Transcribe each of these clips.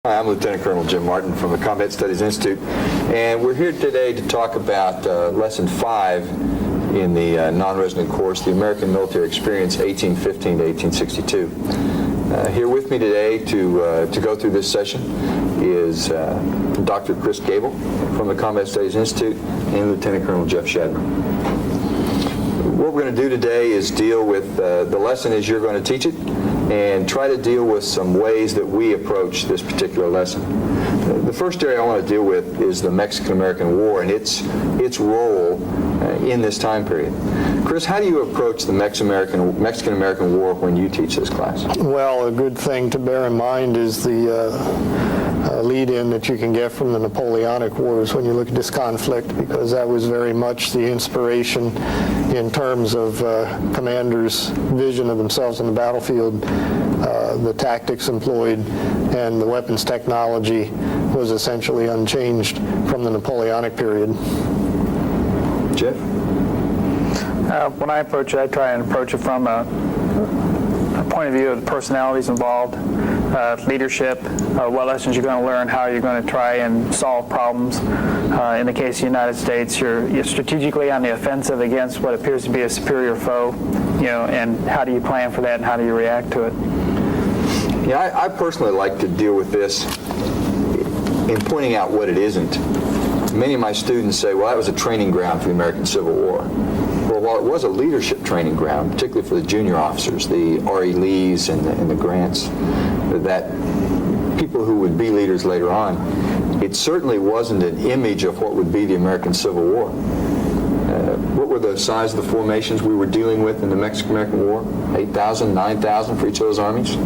Hi, I'm Lieutenant Colonel Jim Martin from the Combat Studies Institute, and we're here today to talk about Lesson 5 in the non-resident course, the American Military Experience 1815 to 1862. Here with me today to go through this session is Dr. Chris Gable from the Combat Studies Institute and Lieutenant Colonel Jeff Shadman. What we're going to do today is deal with the lesson as you're going to teach it, and try to deal with some ways that we approach this particular lesson. The first area I want to deal with is the Mexican-American War and its role in this time period. Chris, how do you approach the Mexican-American War when you teach this class? Well, a good thing to bear in mind is the lead-in that you can get from the Napoleonic Wars when you look at this conflict, because that was very much the inspiration in terms of commanders' vision of themselves on the battlefield. The tactics employed and the weapons technology was essentially unchanged from the Napoleonic period. Jeff? When I approach it, I try and approach it from a point of view of the personalities involved, leadership, what lessons you're going to learn, how you're going to try and solve problems. In the case of the United States, you're strategically on the offensive against what appears to be a superior foe, and how do you plan for that and how do you react to it? Yeah, I personally like to deal with this in pointing out what it isn't. Many of my students say, well, that was a training ground for the American Civil War. Well, while it was a leadership training ground, particularly for the junior officers, the R.E. Lees and the Grants, that people who would be leaders later on, it certainly wasn't an image of what would be the American Civil War. What were the size of the formations we were dealing with in the Mexican-American War? 8,000, 9,000 for each of those armies?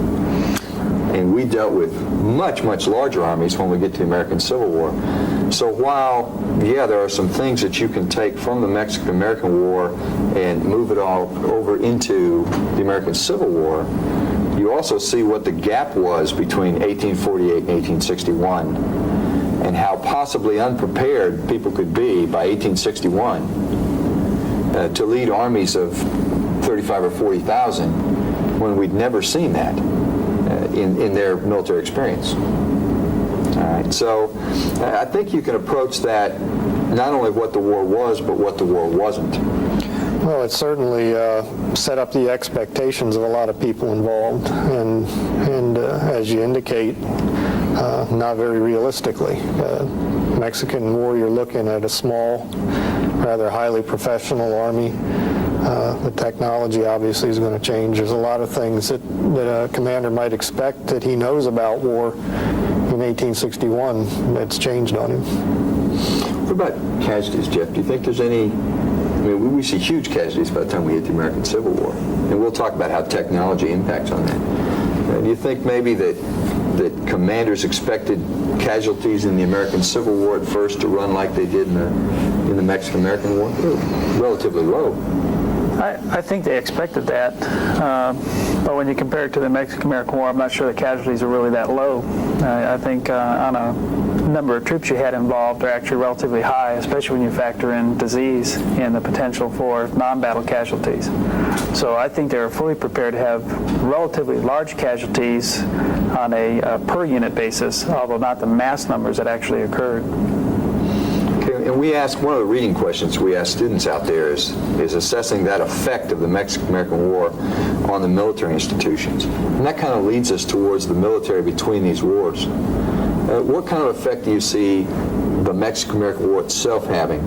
And we dealt with much, much larger armies when we get to the American Civil War. So while, yeah, there are some things that you can take from the Mexican-American War and move it all over into the American Civil War, you also see what the gap was between 1848 and 1861 and how possibly unprepared people could be by 1861 to lead armies of 35 or 40,000 when we'd never seen that in their military experience. All right, so I think you can approach that not only what the war was, but what the war wasn't. Well, it certainly set up the expectations of a lot of people involved, and as you indicate, not very realistically. Mexican War, you're looking at a small, rather highly professional army. The technology obviously is going to change. There's a lot of things that a commander might expect that he knows about war in 1861 that's changed on him. What about casualties, Jeff? Do you think there's any, we see huge casualties by the time we hit the American Civil War, and we'll talk about how technology impacts on that. Do you think maybe that commanders expected casualties in the American Civil War at first to run like they did in the Mexican-American War? Relatively low. I think they expected that, but when you compare it to the Mexican-American War, I'm not sure the casualties are really that low. I think on a number of troops you had involved are actually relatively high, especially when you factor in disease and the potential for non-battle casualties. So I think they were fully prepared to have relatively large casualties on a per unit basis, although not the mass numbers that actually occurred. And we ask, one of the reading questions we ask students out there is assessing that effect of the Mexican-American War on the military institutions. And that kind of leads us towards the military between these wars. What kind of effect do you see the Mexican-American War itself having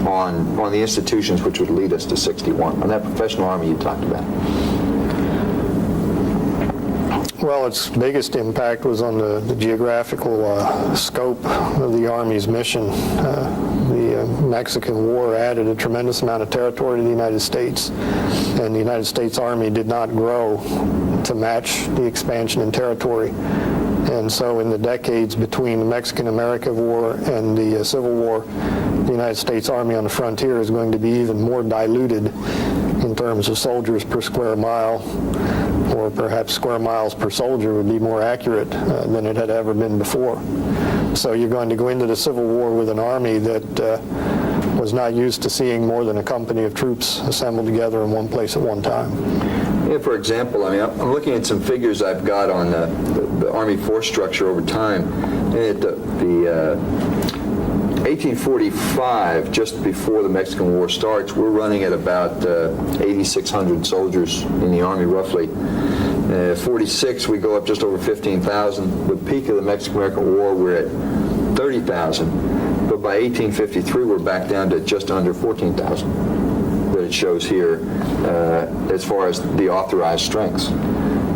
on the institutions which would lead us to 61, on that professional army you talked about? Well, its biggest impact was on the geographical scope of the Army's mission. The Mexican War added a tremendous amount of territory to the United States, and the United States Army did not grow to match the expansion in territory. And so in the decades between the Mexican-American War and the Civil War, the United States Army on the frontier is going to be even more diluted in terms of soldiers per square mile, or perhaps square miles per soldier would be more accurate than it had ever been before. So you're going to go into the Civil War with an army that was not used to seeing more than a company of troops assembled together in one place at one time. for example, I mean, I'm looking at some figures I've got on the Army force structure over time. And at the 1845, just before the Mexican War starts, we're running at about 8,600 soldiers in the Army, roughly. 46, we go up just over 15,000. The peak of the Mexican-American War, we're at 30,000. But by 1853, we're back down to just under 14,000 that it shows here as far as the authorized strengths.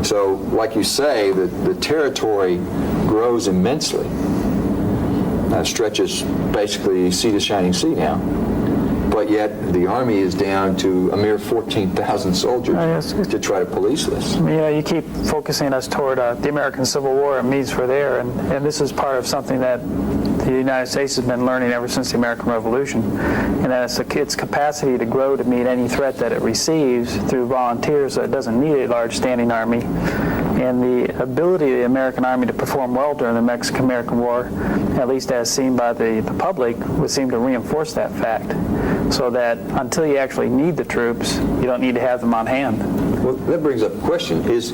So, like you say, the territory grows immensely. Stretches basically sea to shining sea now. But yet the Army is down to a mere 14,000 soldiers to try to police this. You know, you keep focusing us toward the American Civil War and needs for there, and this is part of something that the United States has been learning ever since the American Revolution, and that it's its capacity to grow to meet any threat that it receives through volunteers, so it doesn't need a large standing army. And the ability of the American Army to perform well during the Mexican-American War, at least as seen by the public, would seem to reinforce that fact, so that until you actually need the troops, you don't need to have them on hand. Well, that brings up a question. Is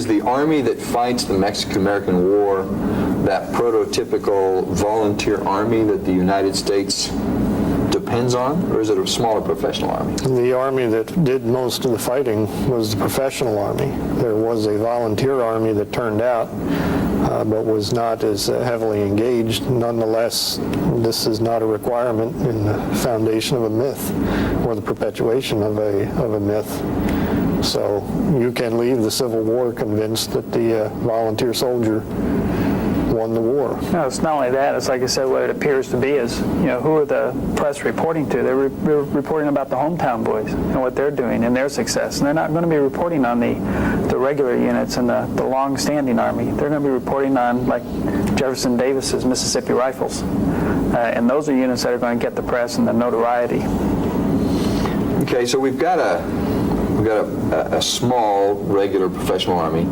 the Army that fights the Mexican-American War that prototypical volunteer army that the United States depends on, or is it a smaller professional army? The army that did most of the fighting was the professional army. There was a volunteer army that turned out, but was not as heavily engaged. Nonetheless, this is not a requirement in the foundation of a myth or the perpetuation of a myth. So you can leave the Civil War convinced that the volunteer soldier won the war. No, it's not only that. It's like I said, what it appears to be is, you know, who are the press reporting to? They're reporting about the hometown boys and what they're doing and their success. And they're not going to be reporting on the regular units and the long-standing army. They're going to be reporting on, like, Jefferson Davis's Mississippi Rifles. And those are units that are going to get the press and the notoriety. Okay, so we've got a small regular professional army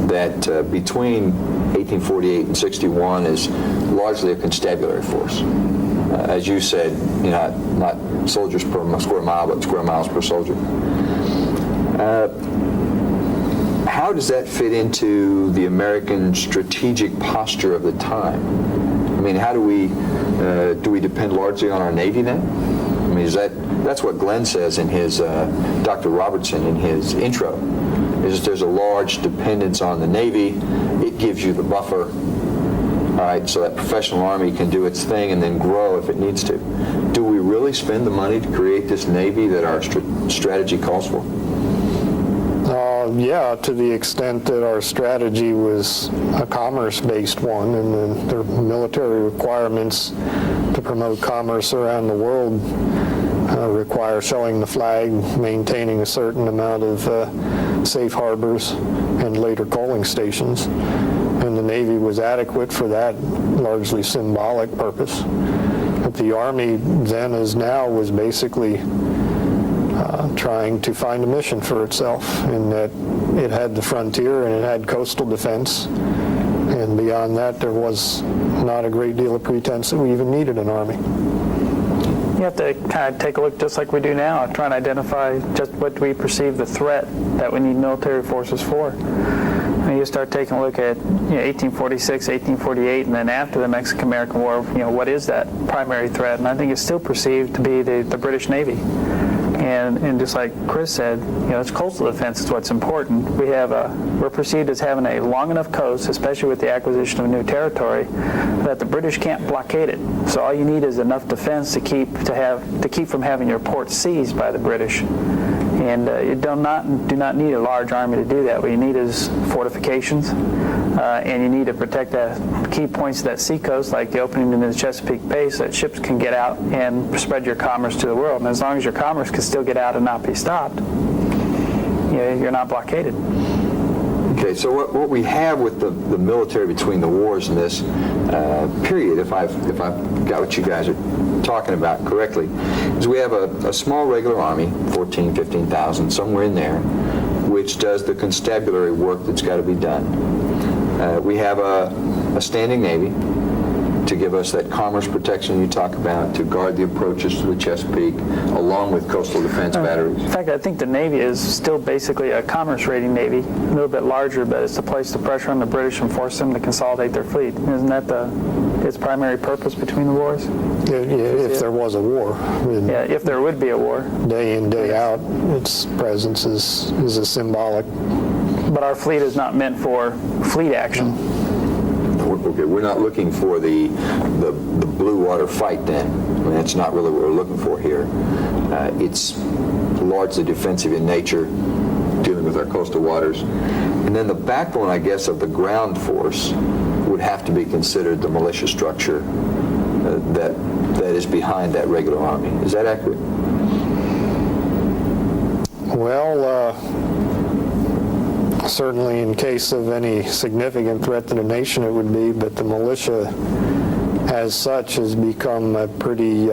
that between 1848 and 61 is largely a constabulary force. As you said, you know, not soldiers per square mile, but square miles per soldier. How does that fit into the American strategic posture of the time? I mean, how do we depend largely on our Navy then? I mean, that's what Glenn says in his, Dr. Robertson in his intro, is that there's a large dependence on the Navy. It gives you the buffer, all right, so that professional army can do its thing and then grow if it needs to. Do we really spend the money to create this Navy that our strategy calls for? Yeah, to the extent that our strategy was a commerce-based one, and then the military requirements to promote commerce around the world require showing the flag, maintaining a certain amount of safe harbors, and later coaling stations. And the Navy was adequate for that largely symbolic purpose. But the Army then as now was basically trying to find a mission for itself, in that it had the frontier and it had coastal defense, and beyond that there was not a great deal of pretense that we even needed an army. You have to kind of take a look just like we do now, try and identify just what we perceive the threat that we need military forces for. And you start taking a look at 1846, 1848, and then after the Mexican-American War, what is that primary threat? And I think it's still perceived to be the British Navy. And just like Chris said, it's coastal defense is what's important. We're perceived as having a long enough coast, especially with the acquisition of new territory, that the British can't blockade it. So all you need is enough defense to keep from having your port seized by the British. And you do not need a large army to do that. What you need is fortifications, and you need to protect the key points of that seacoast, like the opening into the Chesapeake Bay, so that ships can get out and spread your commerce to the world. And as long as your commerce can still get out and not be stopped, you're not blockaded. Okay, so what we have with the military between the wars in this period, if I've got what you guys are talking about correctly, is we have a small regular army, 14, 15,000, somewhere in there, which does the constabulary work that's got to be done. We have a standing Navy to give us that commerce protection you talk about, to guard the approaches to the Chesapeake, along with coastal defense batteries? In fact, I think the Navy is still basically a commerce rating Navy, a little bit larger, but it's to place the pressure on the British and force them to consolidate their fleet. Isn't that its primary purpose between the wars? If there was a war. Yeah, if there would be a war. Day in, day out, its presence is a symbolic. But our fleet is not meant for fleet action. Okay, we're not looking for the blue water fight then. I mean, that's not really what we're looking for here. It's largely defensive in nature, dealing with our coastal waters. And then the backbone, I guess, of the ground force would have to be considered the militia structure that is behind that regular army. Is that accurate? Well, certainly in case of any significant threat to the nation it would be, but the militia as such has become a pretty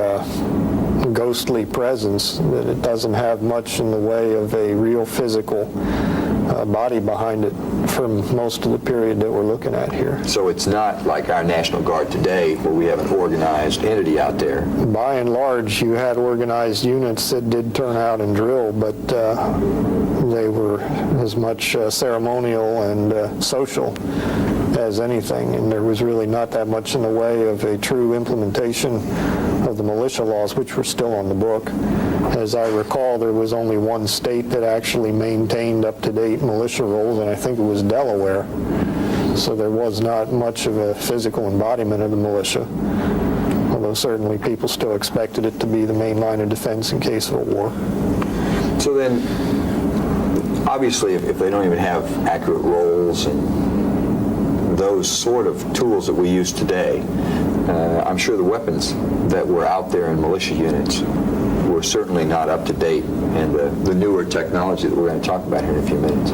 ghostly presence, that it doesn't have much in the way of a real physical body behind it for most of the period that we're looking at here. So it's not like our National Guard today, where we have an organized entity out there. By and large, you had organized units that did turn out and drill, but they were as much ceremonial and social as anything, and there was really not that much in the way of a true implementation of the militia laws, which were still on the book. As I recall, there was only one state that actually maintained up-to-date militia rules, and I think it was Delaware. So there was not much of a physical embodiment of the militia, although certainly people still expected it to be the main line of defense in case of a war. So then, obviously, if they don't even have accurate roles and those sort of tools that we use today, I'm sure the weapons that were out there in militia units were certainly not up to date, and the newer technology that we're going to talk about here in a few minutes.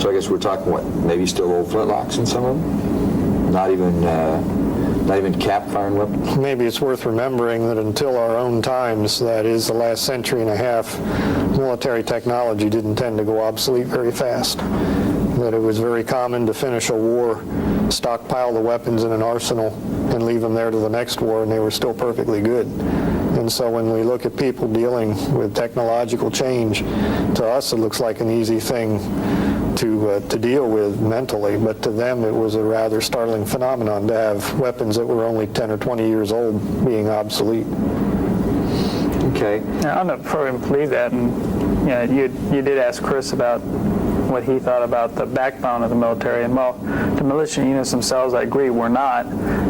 So I guess we're talking, what, maybe still old flintlocks in some of them? Not even cap-firing weapons? Maybe it's worth remembering that until our own times, that is the last century and a half, military technology didn't tend to go obsolete very fast. That it was very common to finish a war, stockpile the weapons in an arsenal, and leave them there to the next war, and they were still perfectly good. And so when we look at people dealing with technological change, to us it looks like an easy thing to deal with mentally, but to them it was a rather startling phenomenon to have weapons that were only 10 or 20 years old being obsolete. Okay. Now, I'm not probably believe that, and you did ask Chris about what he thought about the backbone of the military, and well, the militia units themselves, I agree, were not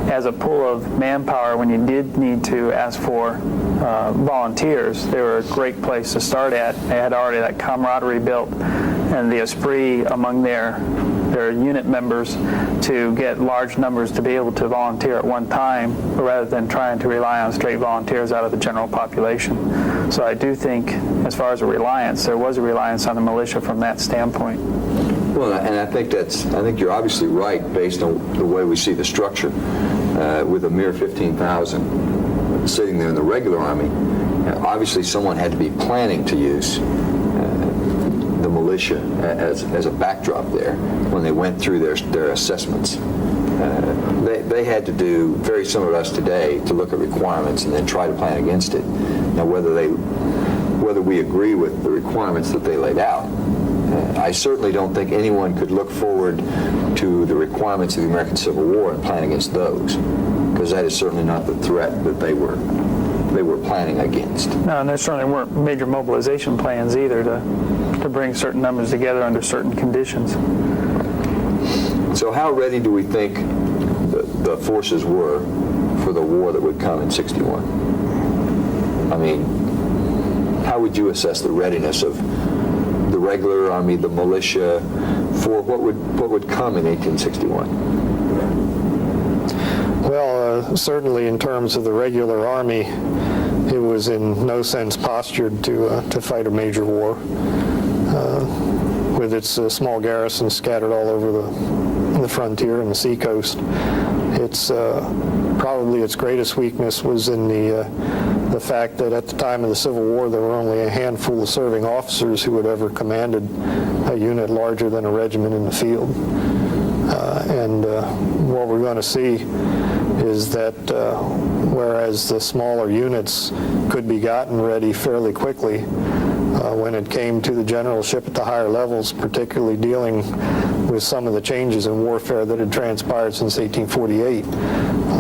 as a pool of manpower. When you did need to ask for volunteers, they were a great place to start at. They had already that camaraderie built and the esprit among their unit members to get large numbers to be able to volunteer at one time, rather than trying to rely on straight volunteers out of the general population. So I do think, as far as a reliance, there was a reliance on the militia from that standpoint. Well, and I think you're obviously right based on the way we see the structure. With a mere 15,000 sitting there in the regular army, obviously someone had to be planning to use the militia as a backdrop there when they went through their assessments. They had to do very similar to us today, to look at requirements and then try to plan against it. Now, whether we agree with the requirements that they laid out, I certainly don't think anyone could look forward to the requirements of the American Civil War and plan against those, because that is certainly not the threat that they were planning against. No, and there certainly weren't major mobilization plans either to bring certain numbers together under certain conditions. So how ready do we think the forces were for the war that would come in '61? I mean, how would you assess the readiness of the regular army, the militia, for what would come in 1861? Well, certainly in terms of the regular army, it was in no sense postured to fight a major war. With its small garrisons scattered all over the frontier and the seacoast, probably its greatest weakness was in the fact that at the time of the Civil War there were only a handful of serving officers who had ever commanded a unit larger than a regiment in the field. And what we're going to see is that whereas the smaller units could be gotten ready fairly quickly, when it came to the generalship at the higher levels, particularly dealing with some of the changes in warfare that had transpired since 1848,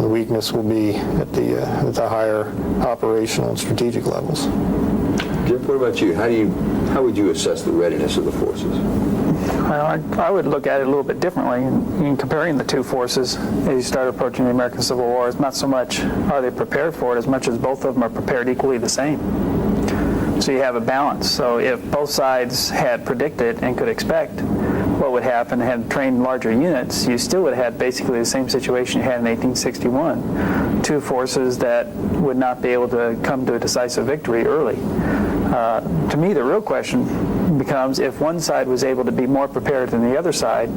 the weakness will be at the higher operational and strategic levels. Jeff, what about you? How would you assess the readiness of the forces? Well, I would look at it a little bit differently in comparing the two forces as you start approaching the American Civil War. It's not so much are they prepared for it as much as both of them are prepared equally the same. So you have a balance. So if both sides had predicted and could expect what would happen, had trained larger units, you still would have had basically the same situation you had in 1861. Two forces that would not be able to come to a decisive victory early. To me, the real question becomes if one side was able to be more prepared than the other side,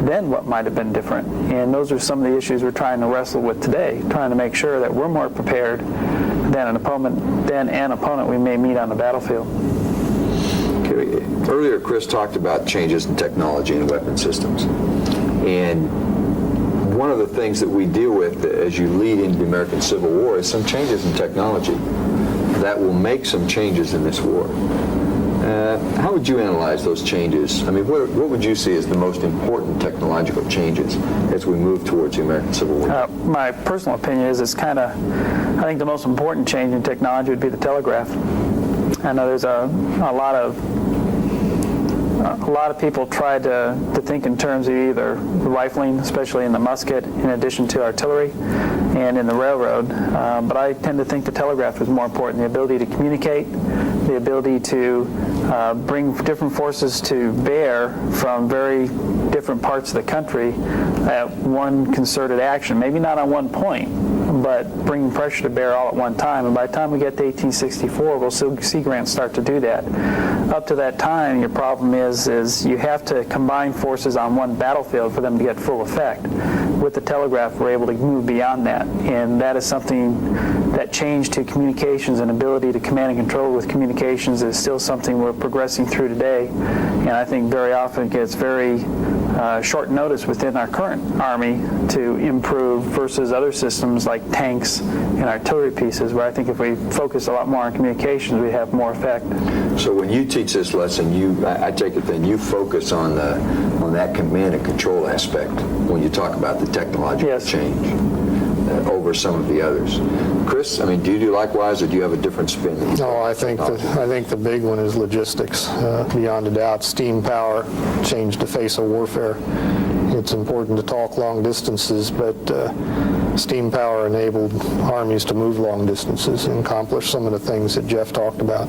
then what might have been different? And those are some of the issues we're trying to wrestle with today, trying to make sure that we're more prepared than an opponent we may meet on the battlefield. Okay. Earlier, Chris talked about changes in technology and weapon systems. And one of the things that we deal with as you lead into the American Civil War is some changes in technology that will make some changes in this war. How would you analyze those changes? I mean, what would you see as the most important technological changes as we move towards the American Civil War? My personal opinion is I think the most important change in technology would be the telegraph. I know there's a lot of people try to think in terms of either rifling, especially in the musket, in addition to artillery, and in the railroad. But I tend to think the telegraph is more important. The ability to communicate, the ability to bring different forces to bear from very different parts of the country at one concerted action. Maybe not on one point, but bringing pressure to bear all at one time. And by the time we get to 1864, we'll see Grant start to do that. Up to that time, your problem is you have to combine forces on one battlefield for them to get full effect. With the telegraph, we're able to move beyond that. And that is something that change to communications and ability to command and control with communications is still something we're progressing through today. And I think very often it gets very short notice within our current Army to improve versus other systems like tanks and artillery pieces, where I think if we focus a lot more on communications, we have more effect. So when you teach this lesson, I take it then you focus on that command and control aspect when you talk about the technological change over some of the others. Chris, I mean, do you do likewise, or do you have a different spin? No, I think the big one is logistics. Beyond a doubt, steam power changed the face of warfare. It's important to talk long distances, but steam power enabled armies to move long distances and accomplish some of the things that Jeff talked about.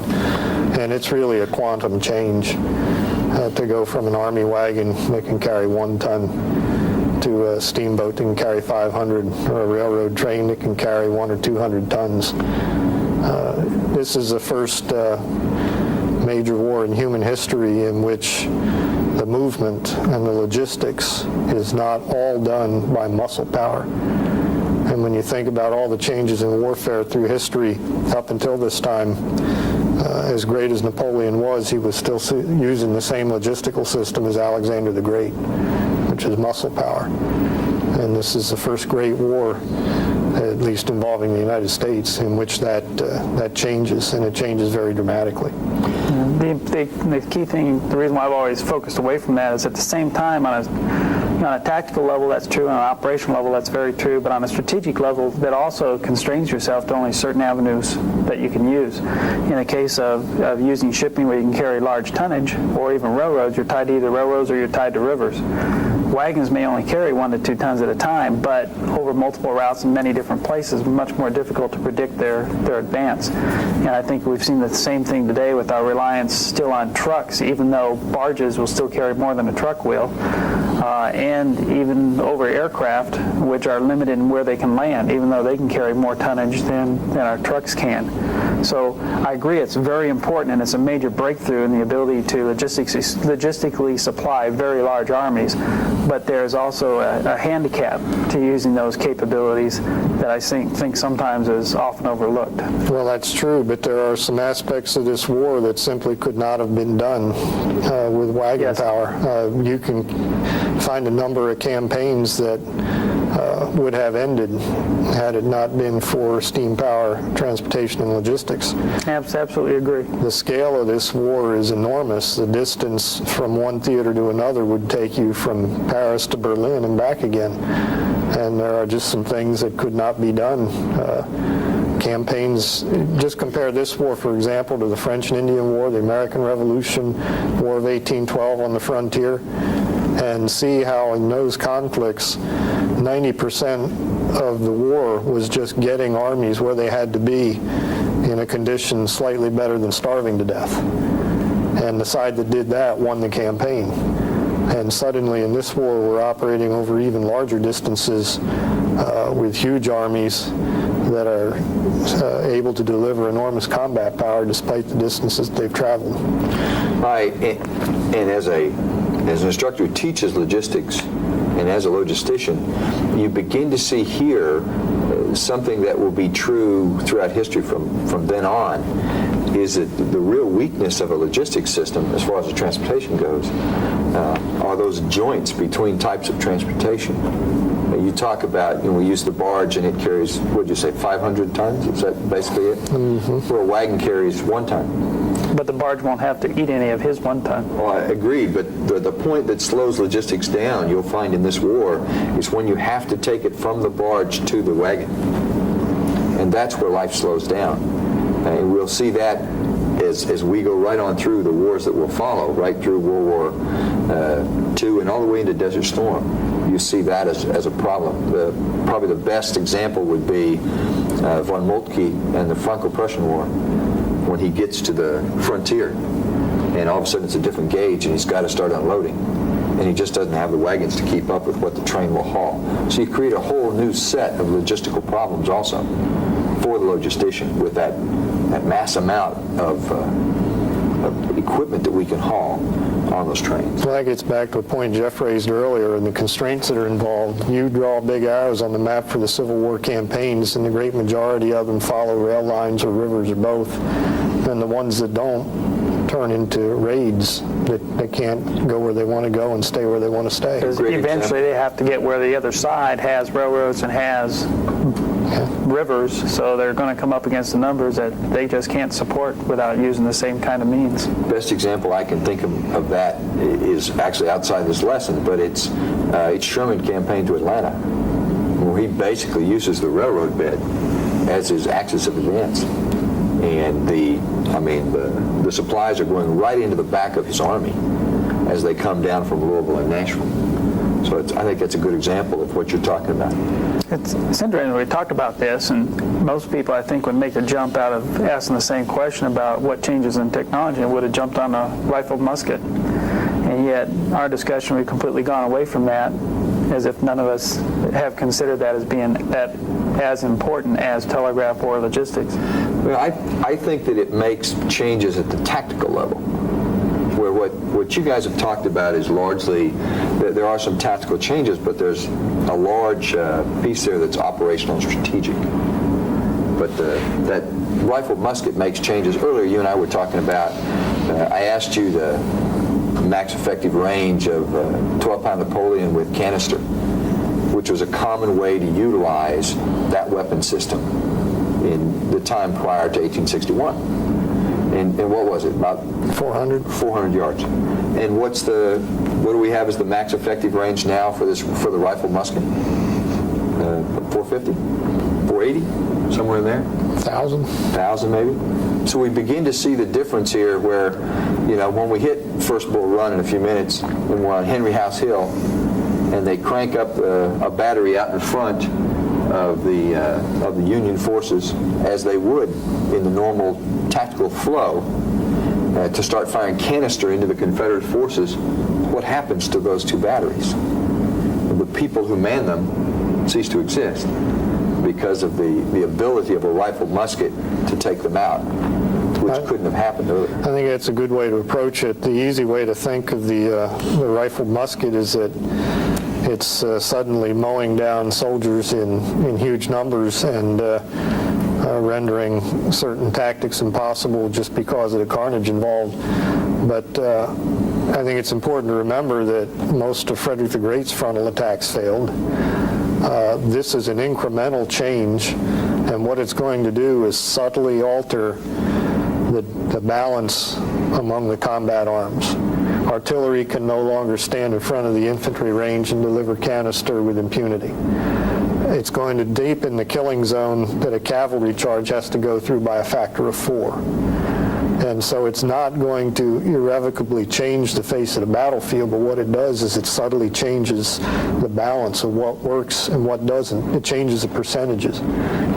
And it's really a quantum change to go from an army wagon that can carry 1 ton to a steamboat that can carry 500, or a railroad train that can carry 100 or 200 tons. This is the first major war in human history in which the movement and the logistics is not all done by muscle power. And when you think about all the changes in warfare through history up until this time, as great as Napoleon was, he was still using the same logistical system as Alexander the Great, which is muscle power. And this is the first great war, at least involving the United States, in which that changes, and it changes very dramatically. The key thing, the reason why I've always focused away from that is at the same time on a tactical level that's true, on an operational level that's very true, but on a strategic level that also constrains yourself to only certain avenues that you can use. In the case of using shipping where you can carry large tonnage, or even railroads, you're tied to either railroads or you're tied to rivers. Wagons may only carry 1 to 2 tons at a time, but over multiple routes in many different places, much more difficult to predict their advance. And I think we've seen the same thing today with our reliance still on trucks, even though barges will still carry more than a truck will, and even over aircraft, which are limited in where they can land, even though they can carry more tonnage than our trucks can. So I agree it's very important, and it's a major breakthrough in the ability to logistically supply very large armies, but there's also a handicap to using those capabilities that I think sometimes is often overlooked. Well, that's true, but there are some aspects of this war that simply could not have been done with wagon power. You can find a number of campaigns that would have ended had it not been for steam power, transportation, and logistics. Absolutely agree. The scale of this war is enormous. The distance from one theater to another would take you from Paris to Berlin and back again. And there are just some things that could not be done. Campaigns, just compare this war, for example, to the French and Indian War, the American Revolution, War of 1812 on the frontier, and see how in those conflicts, 90% of the war was just getting armies where they had to be in a condition slightly better than starving to death. And the side that did that won the campaign. And suddenly in this war, we're operating over even larger distances with huge armies that are able to deliver enormous combat power despite the distances they've traveled. Right, and as an instructor who teaches logistics, and as a logistician, you begin to see here something that will be true throughout history from then on, is that the real weakness of a logistics system, as far as the transportation goes, are those joints between types of transportation. You talk about, we use the barge and it carries, what'd you say, 500 tons? Is that basically it? Mm-hmm. Where a wagon carries 1 ton. But the barge won't have to eat any of his 1 ton. Well, I agree, but the point that slows logistics down, you'll find in this war, is when you have to take it from the barge to the wagon. And that's where life slows down. And we'll see that as we go right on through the wars that will follow, right through World War II and all the way into Desert Storm. You see that as a problem. Probably the best example would be von Moltke and the Franco-Prussian War, when he gets to the frontier and all of a sudden it's a different gauge and he's got to start unloading. And he just doesn't have the wagons to keep up with what the train will haul. So you create a whole new set of logistical problems also for the logistician with that mass amount of equipment that we can haul on those trains. Well, that gets back to a point Jeff raised earlier and the constraints that are involved. You draw big arrows on the map for the Civil War campaigns, and the great majority of them follow rail lines or rivers or both. And the ones that don't turn into raids that can't go where they want to go and stay where they want to stay. Because eventually they have to get where the other side has railroads and has rivers, so they're going to come up against the numbers that they just can't support without using the same kind of means. Best example I can think of that is actually outside this lesson, but it's Sherman's campaign to Atlanta, where he basically uses the railroad bed as his axis of advance. And the supplies are going right into the back of his army as they come down from Louisville and Nashville. So I think that's a good example of what you're talking about. It's interesting, we talked about this, and most people, I think, would make a jump out of asking the same question about what changes in technology and would have jumped on a rifled musket. And yet, our discussion, we've completely gone away from that, as if none of us have considered that as being as important as telegraph or logistics. Well, I think that it makes changes at the tactical level, where what you guys have talked about is largely that there are some tactical changes, but there's a large piece there that's operational and strategic. But that rifled musket makes changes. Earlier, you and I were talking about, I asked you the max effective range of 12-pound Napoleon with canister, which was a common way to utilize that weapon system in the time prior to 1861. And what was it, about 400 yards? And what do we have as the max effective range now for the rifle musket? 450, 480, somewhere in there. 1,000 maybe. So we begin to see the difference here, where when we hit First Bull Run in a few minutes, and we're on Henry House Hill, and they crank up a battery out in front of the Union forces, as they would in the normal tactical flow, to start firing canister into the Confederate forces, what happens to those two batteries? The people who man them cease to exist because of the ability of a rifled musket to take them out, which couldn't have happened earlier. I think that's a good way to approach it. The easy way to think of the rifled musket is that it's suddenly mowing down soldiers in huge numbers and rendering certain tactics impossible just because of the carnage involved. But I think it's important to remember that most of Frederick the Great's frontal attacks failed. This is an incremental change, and what it's going to do is subtly alter the balance among the combat arms. Artillery can no longer stand in front of the infantry range and deliver canister with impunity. It's going to deepen the killing zone that a cavalry charge has to go through by a factor of 4. And so it's not going to irrevocably change the face of the battlefield, but what it does is it subtly changes the balance of what works and what doesn't. It changes the percentages.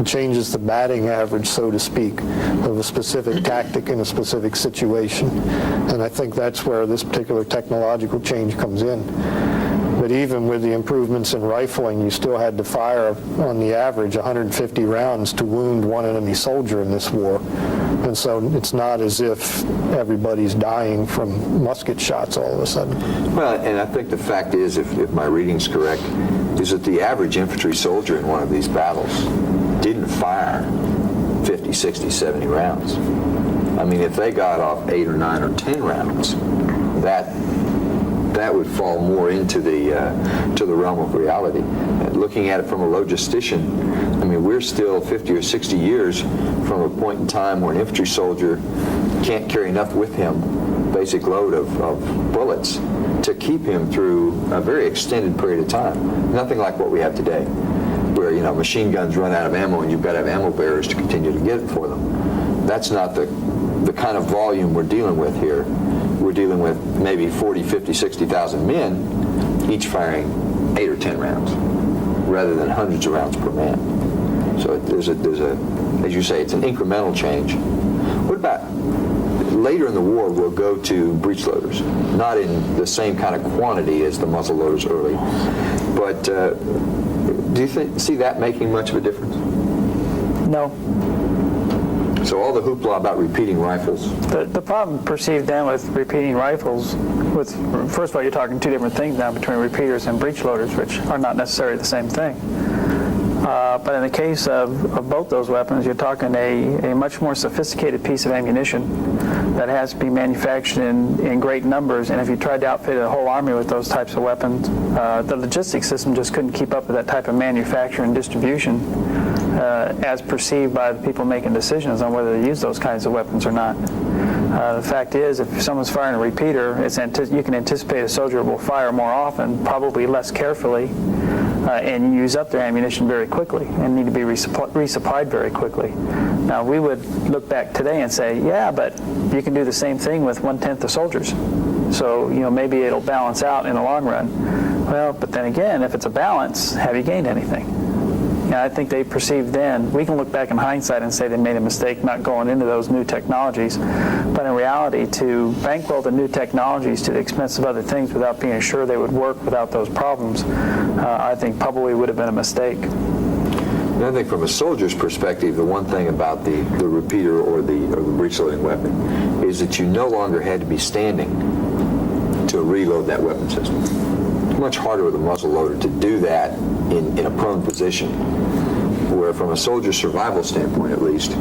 It changes the batting average, so to speak, of a specific tactic in a specific situation. And I think that's where this particular technological change comes in. But even with the improvements in rifling, you still had to fire, on the average, 150 rounds to wound one enemy soldier in this war. And so it's not as if everybody's dying from musket shots all of a sudden. Well, and I think the fact is, if my reading's correct, is that the average infantry soldier in one of these battles didn't fire 50, 60, 70 rounds. I mean, if they got off 8 or 9 or 10 rounds, that would fall more into the realm of reality. Looking at it from a logistician, I mean, we're still 50 or 60 years from a point in time where an infantry soldier can't carry enough with him, basic load of bullets, to keep him through a very extended period of time. Nothing like what we have today, where, you know, machine guns run out of ammo and you've got to have ammo bearers to continue to get it for them. That's not the kind of volume we're dealing with here. We're dealing with maybe 40, 50, 60,000 men, each firing 8 or 10 rounds, rather than hundreds of rounds per man. So there's a, as you say, it's an incremental change. What about later in the war? We'll go to breech loaders, not in the same kind of quantity as the muzzle loaders early, but do you see that making much of a difference? No. So all the hoopla about repeating rifles. The problem perceived then with repeating rifles, first of all, you're talking two different things now between repeaters and breech loaders, which are not necessarily the same thing. But in the case of both those weapons, you're talking a much more sophisticated piece of ammunition that has to be manufactured in great numbers, and if you tried to outfit a whole army with those types of weapons, the logistics system just couldn't keep up with that type of manufacture and distribution as perceived by the people making decisions on whether to use those kinds of weapons or not. The fact is, if someone's firing a repeater, you can anticipate a soldier will fire more often, probably less carefully, and use up their ammunition very quickly and need to be resupplied very quickly. Now, we would look back today and say, yeah, but you can do the same thing with 1/10 the soldiers. So, you know, maybe it'll balance out in the long run. Well, but then again, if it's a balance, have you gained anything? I think they perceived then, we can look back in hindsight and say they made a mistake not going into those new technologies, but in reality, to bankroll the new technologies to the expense of other things without being sure they would work without those problems, I think probably would have been a mistake. And I think from a soldier's perspective, the one thing about the repeater or the breech loading weapon is that you no longer had to be standing to reload that weapon system. It's much harder with a muzzle loader to do that in a prone position, where from a soldier's survival standpoint at least,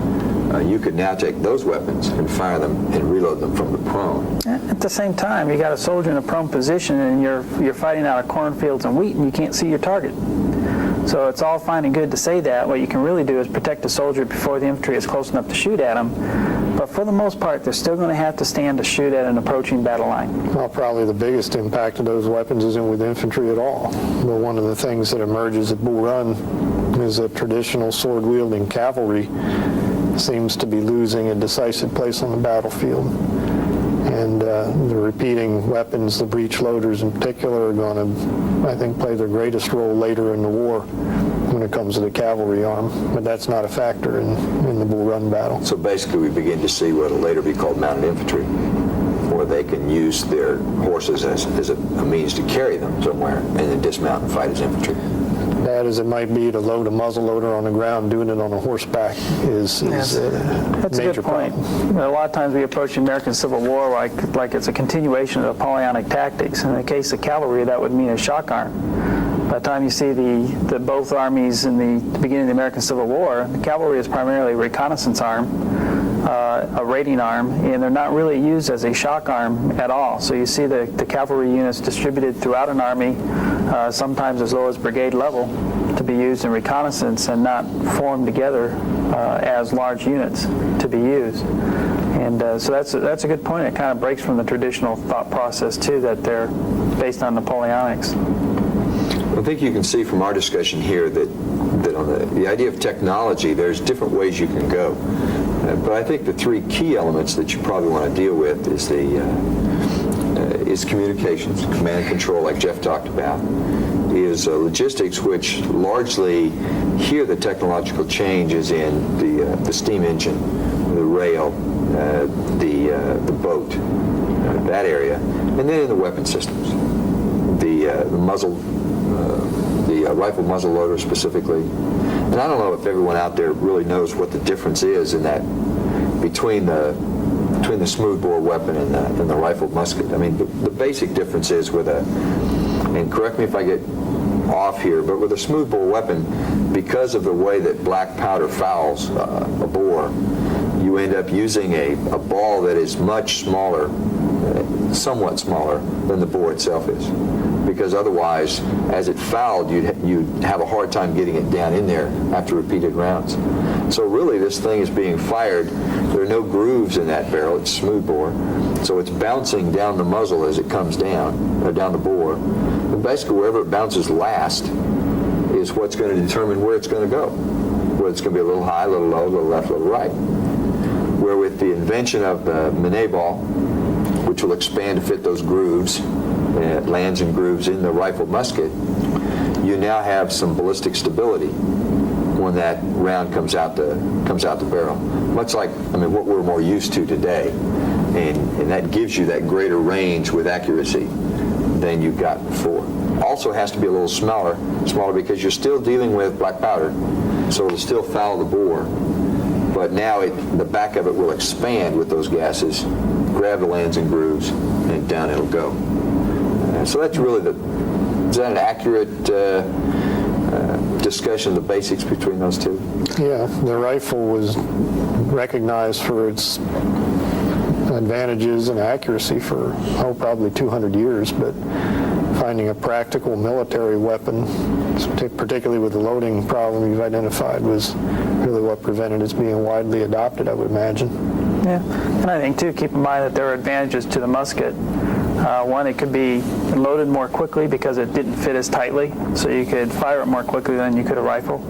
you could now take those weapons and fire them and reload them from the prone. At the same time, you got a soldier in a prone position and you're fighting out of cornfields and wheat and you can't see your target. So it's all fine and good to say that. What you can really do is protect the soldier before the infantry is close enough to shoot at him. But for the most part, they're still going to have to stand to shoot at an approaching battle line. Well, probably the biggest impact of those weapons isn't with infantry at all. But one of the things that emerges at Bull Run is that traditional sword-wielding cavalry seems to be losing a decisive place on the battlefield. And the repeating weapons, the breech loaders in particular, are going to, I think, play their greatest role later in the war when it comes to the cavalry arm. But that's not a factor in the Bull Run battle. So basically we begin to see what will later be called mounted infantry, where they can use their horses as a means to carry them somewhere and then dismount and fight as infantry. Bad as it might be to load a muzzle loader on the ground, doing it on a horseback is That's a major good point. problem. A lot of times we approach the American Civil War like it's a continuation of Napoleonic tactics. In the case of cavalry, that would mean a shock arm. By the time you see the both armies in the beginning of the American Civil War, the cavalry is primarily a reconnaissance arm, a raiding arm, and they're not really used as a shock arm at all. So you see the cavalry units distributed throughout an army, sometimes as low as brigade level, to be used in reconnaissance and not formed together as large units to be used. And so that's a good point. It kind of breaks from the traditional thought process, too, that they're based on Napoleonics. I think you can see from our discussion here that on the idea of technology, there's different ways you can go. But I think the three key elements that you probably want to deal with is communications, command and control, like Jeff talked about, is logistics, which largely here the technological change is in the steam engine, the rail, the boat, that area, and then in the weapon systems, the muzzle, the rifle muzzle loader specifically. And I don't know if everyone out there really knows what the difference is in that between the smoothbore weapon and the rifled musket. I mean, the basic difference is with and correct me if I get off here, but with a smoothbore weapon, because of the way that black powder fouls a bore, you end up using a ball that is much smaller, somewhat smaller than the bore itself is. Because otherwise, as it fouled, you'd have a hard time getting it down in there after repeated rounds. So really, this thing is being fired. There are no grooves in that barrel. It's smoothbore. So it's bouncing down the muzzle as it comes down, or down the bore. And basically, wherever it bounces last is what's going to determine where it's going to go. Whether it's going to be a little high, a little low, a little left, a little right. Where with the invention of the Minet ball, which will expand to fit those grooves, and it lands in grooves in the rifle musket, you now have some ballistic stability when that round comes out the barrel. Much like, I mean, what we're more used to today, and that gives you that greater range with accuracy than you've got before. Also has to be a little smaller because you're still dealing with black powder, so it'll still foul the bore. But now the back of it will expand with those gases, grab the lands and grooves, and down it'll go. So that's really is that an accurate discussion of the basics between those two? Yeah, the rifle was recognized for its advantages and accuracy for, probably 200 years, but finding a practical military weapon, particularly with the loading problem you've identified, was really what prevented its being widely adopted, I would imagine. Yeah, and I think, too, keep in mind that there are advantages to the musket. One, it could be loaded more quickly because it didn't fit as tightly, so you could fire it more quickly than you could a rifle.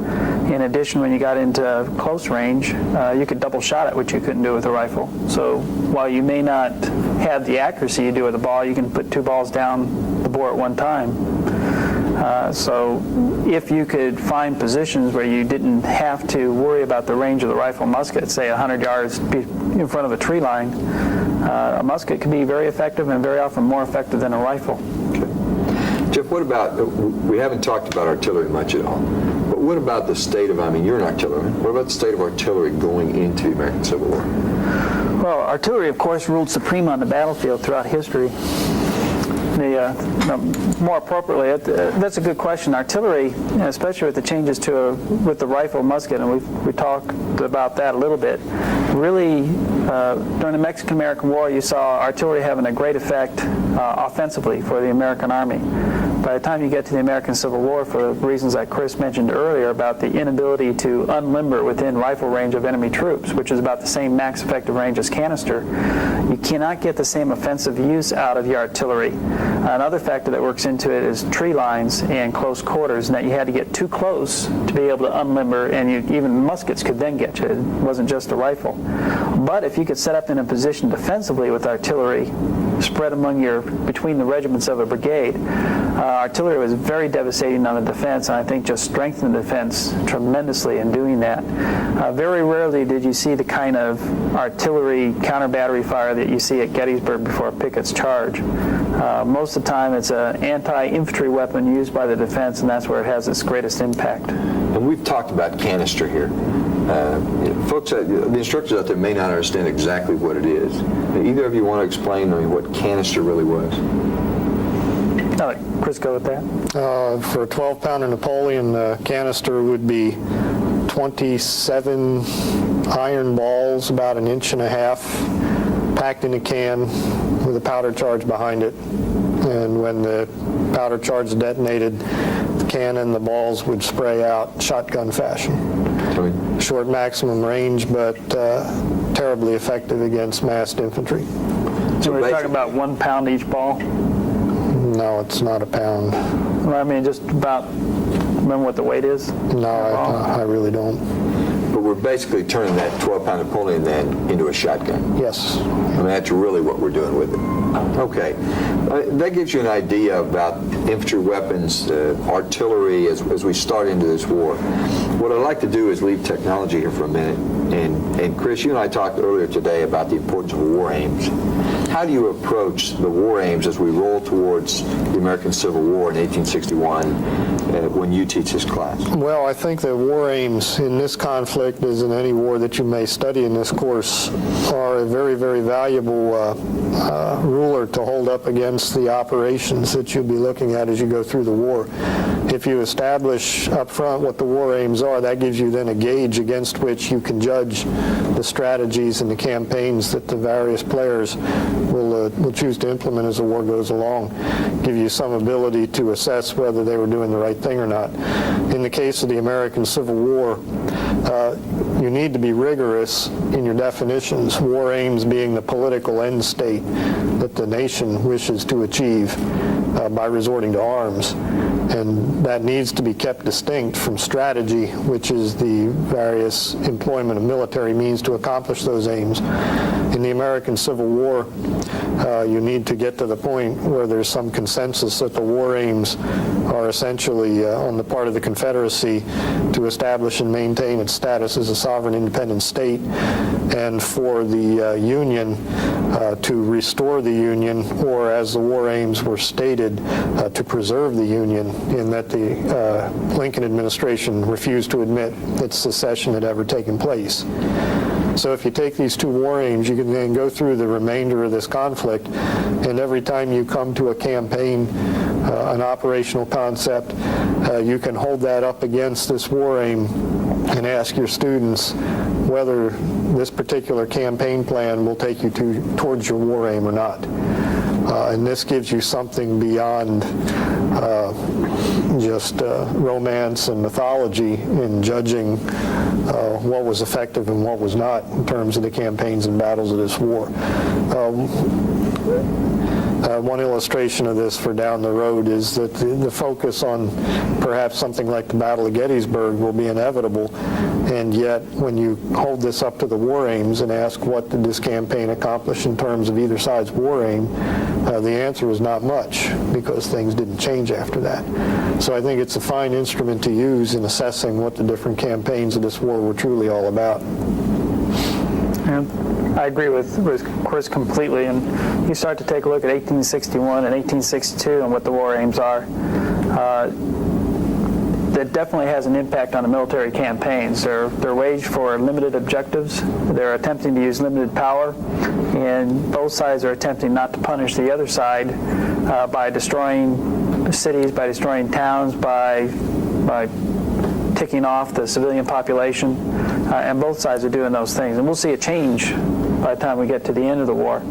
In addition, when you got into close range, you could double shot it, which you couldn't do with a rifle. So while you may not have the accuracy you do with a ball, you can put two balls down the bore at one time. So if you could find positions where you didn't have to worry about the range of the rifle musket, say 100 yards in front of a tree line, a musket can be very effective and very often more effective than a rifle. Okay. Jeff, what about, we haven't talked about artillery much at all, but what about the state of, I mean, you're an artilleryman, what about the state of artillery going into the American Civil War? Well, artillery, of course, ruled supreme on the battlefield throughout history. More appropriately, that's a good question. Artillery, especially with the changes with the rifle musket, and we talked about that a little bit, really, during the Mexican-American War, you saw artillery having a great effect offensively for the American Army. By the time you get to the American Civil War, for the reasons that Chris mentioned earlier about the inability to unlimber within rifle range of enemy troops, which is about the same max effective range as canister, you cannot get the same offensive use out of your artillery. Another factor that works into it is tree lines and close quarters, and that you had to get too close to be able to unlimber, and even muskets could then get you. It wasn't just a rifle. But if you could set up in a position defensively with artillery, spread between the regiments of a brigade, artillery was very devastating on the defense, and I think just strengthened the defense tremendously in doing that. Very rarely did you see the kind of artillery counter-battery fire that you see at Gettysburg before Pickett's charge. Most of the time it's an anti-infantry weapon used by the defense, and that's where it has its greatest impact. And we've talked about canister here. Folks, the instructors out there may not understand exactly what it is. Either of you want to explain what canister really was? I'll let Chris go with that. For a 12-pounder Napoleon, canister would be 27 iron balls, about 1.5 inches, packed in a can with a powder charge behind it. And when the powder charge detonated, cannon, the balls would spray out shotgun fashion. Short maximum range, but terribly effective against massed infantry. So we're talking about 1 pound each ball? No, it's not a pound. Well, I mean, just about, remember what the weight is? No, I really don't. But we're basically turning that 12-pound Napoleon then into a shotgun. Yes. I mean, that's really what we're doing with it. Okay. That gives you an idea about infantry weapons, artillery, as we start into this war. What I'd like to do is leave technology here for a minute. And Chris, you and I talked earlier today about the importance of war aims. How do you approach the war aims as we roll towards the American Civil War in 1861 when you teach this class? Well, I think that war aims in this conflict, as in any war that you may study in this course, are a very, very valuable ruler to hold up against the operations that you'll be looking at as you go through the war. If you establish up front what the war aims are, that gives you then a gauge against which you can judge the strategies and the campaigns that the various players will choose to implement as the war goes along. Give you some ability to assess whether they were doing the right thing or not. In the case of the American Civil War, you need to be rigorous in your definitions, war aims being the political end state that the nation wishes to achieve by resorting to arms. And that needs to be kept distinct from strategy, which is the various employment of military means to accomplish those aims. In the American Civil War, you need to get to the point where there's some consensus that the war aims are essentially on the part of the Confederacy to establish and maintain its status as a sovereign independent state, and for the Union to restore the Union, or as the war aims were stated, to preserve the Union, in that the Lincoln administration refused to admit that secession had ever taken place. So if you take these two war aims, you can then go through the remainder of this conflict, and every time you come to a campaign, an operational concept, you can hold that up against this war aim and ask your students whether this particular campaign plan will take you towards your war aim or not. And this gives you something beyond just romance and mythology in judging what was effective and what was not in terms of the campaigns and battles of this war. One illustration of this for down the road is that the focus on perhaps something like the Battle of Gettysburg will be inevitable, and yet when you hold this up to the war aims and ask what did this campaign accomplish in terms of either side's war aim, the answer is not much, because things didn't change after that. So I think it's a fine instrument to use in assessing what the different campaigns of this war were truly all about. I agree with Chris completely, and you start to take a look at 1861 and 1862 and what the war aims are. That definitely has an impact on the military campaigns. They're waged for limited objectives. They're attempting to use limited power, and both sides are attempting not to punish the other side by destroying cities, by destroying towns, by ticking off the civilian population, and both sides are doing those things. And we'll see a change by the time we get to the end of the war.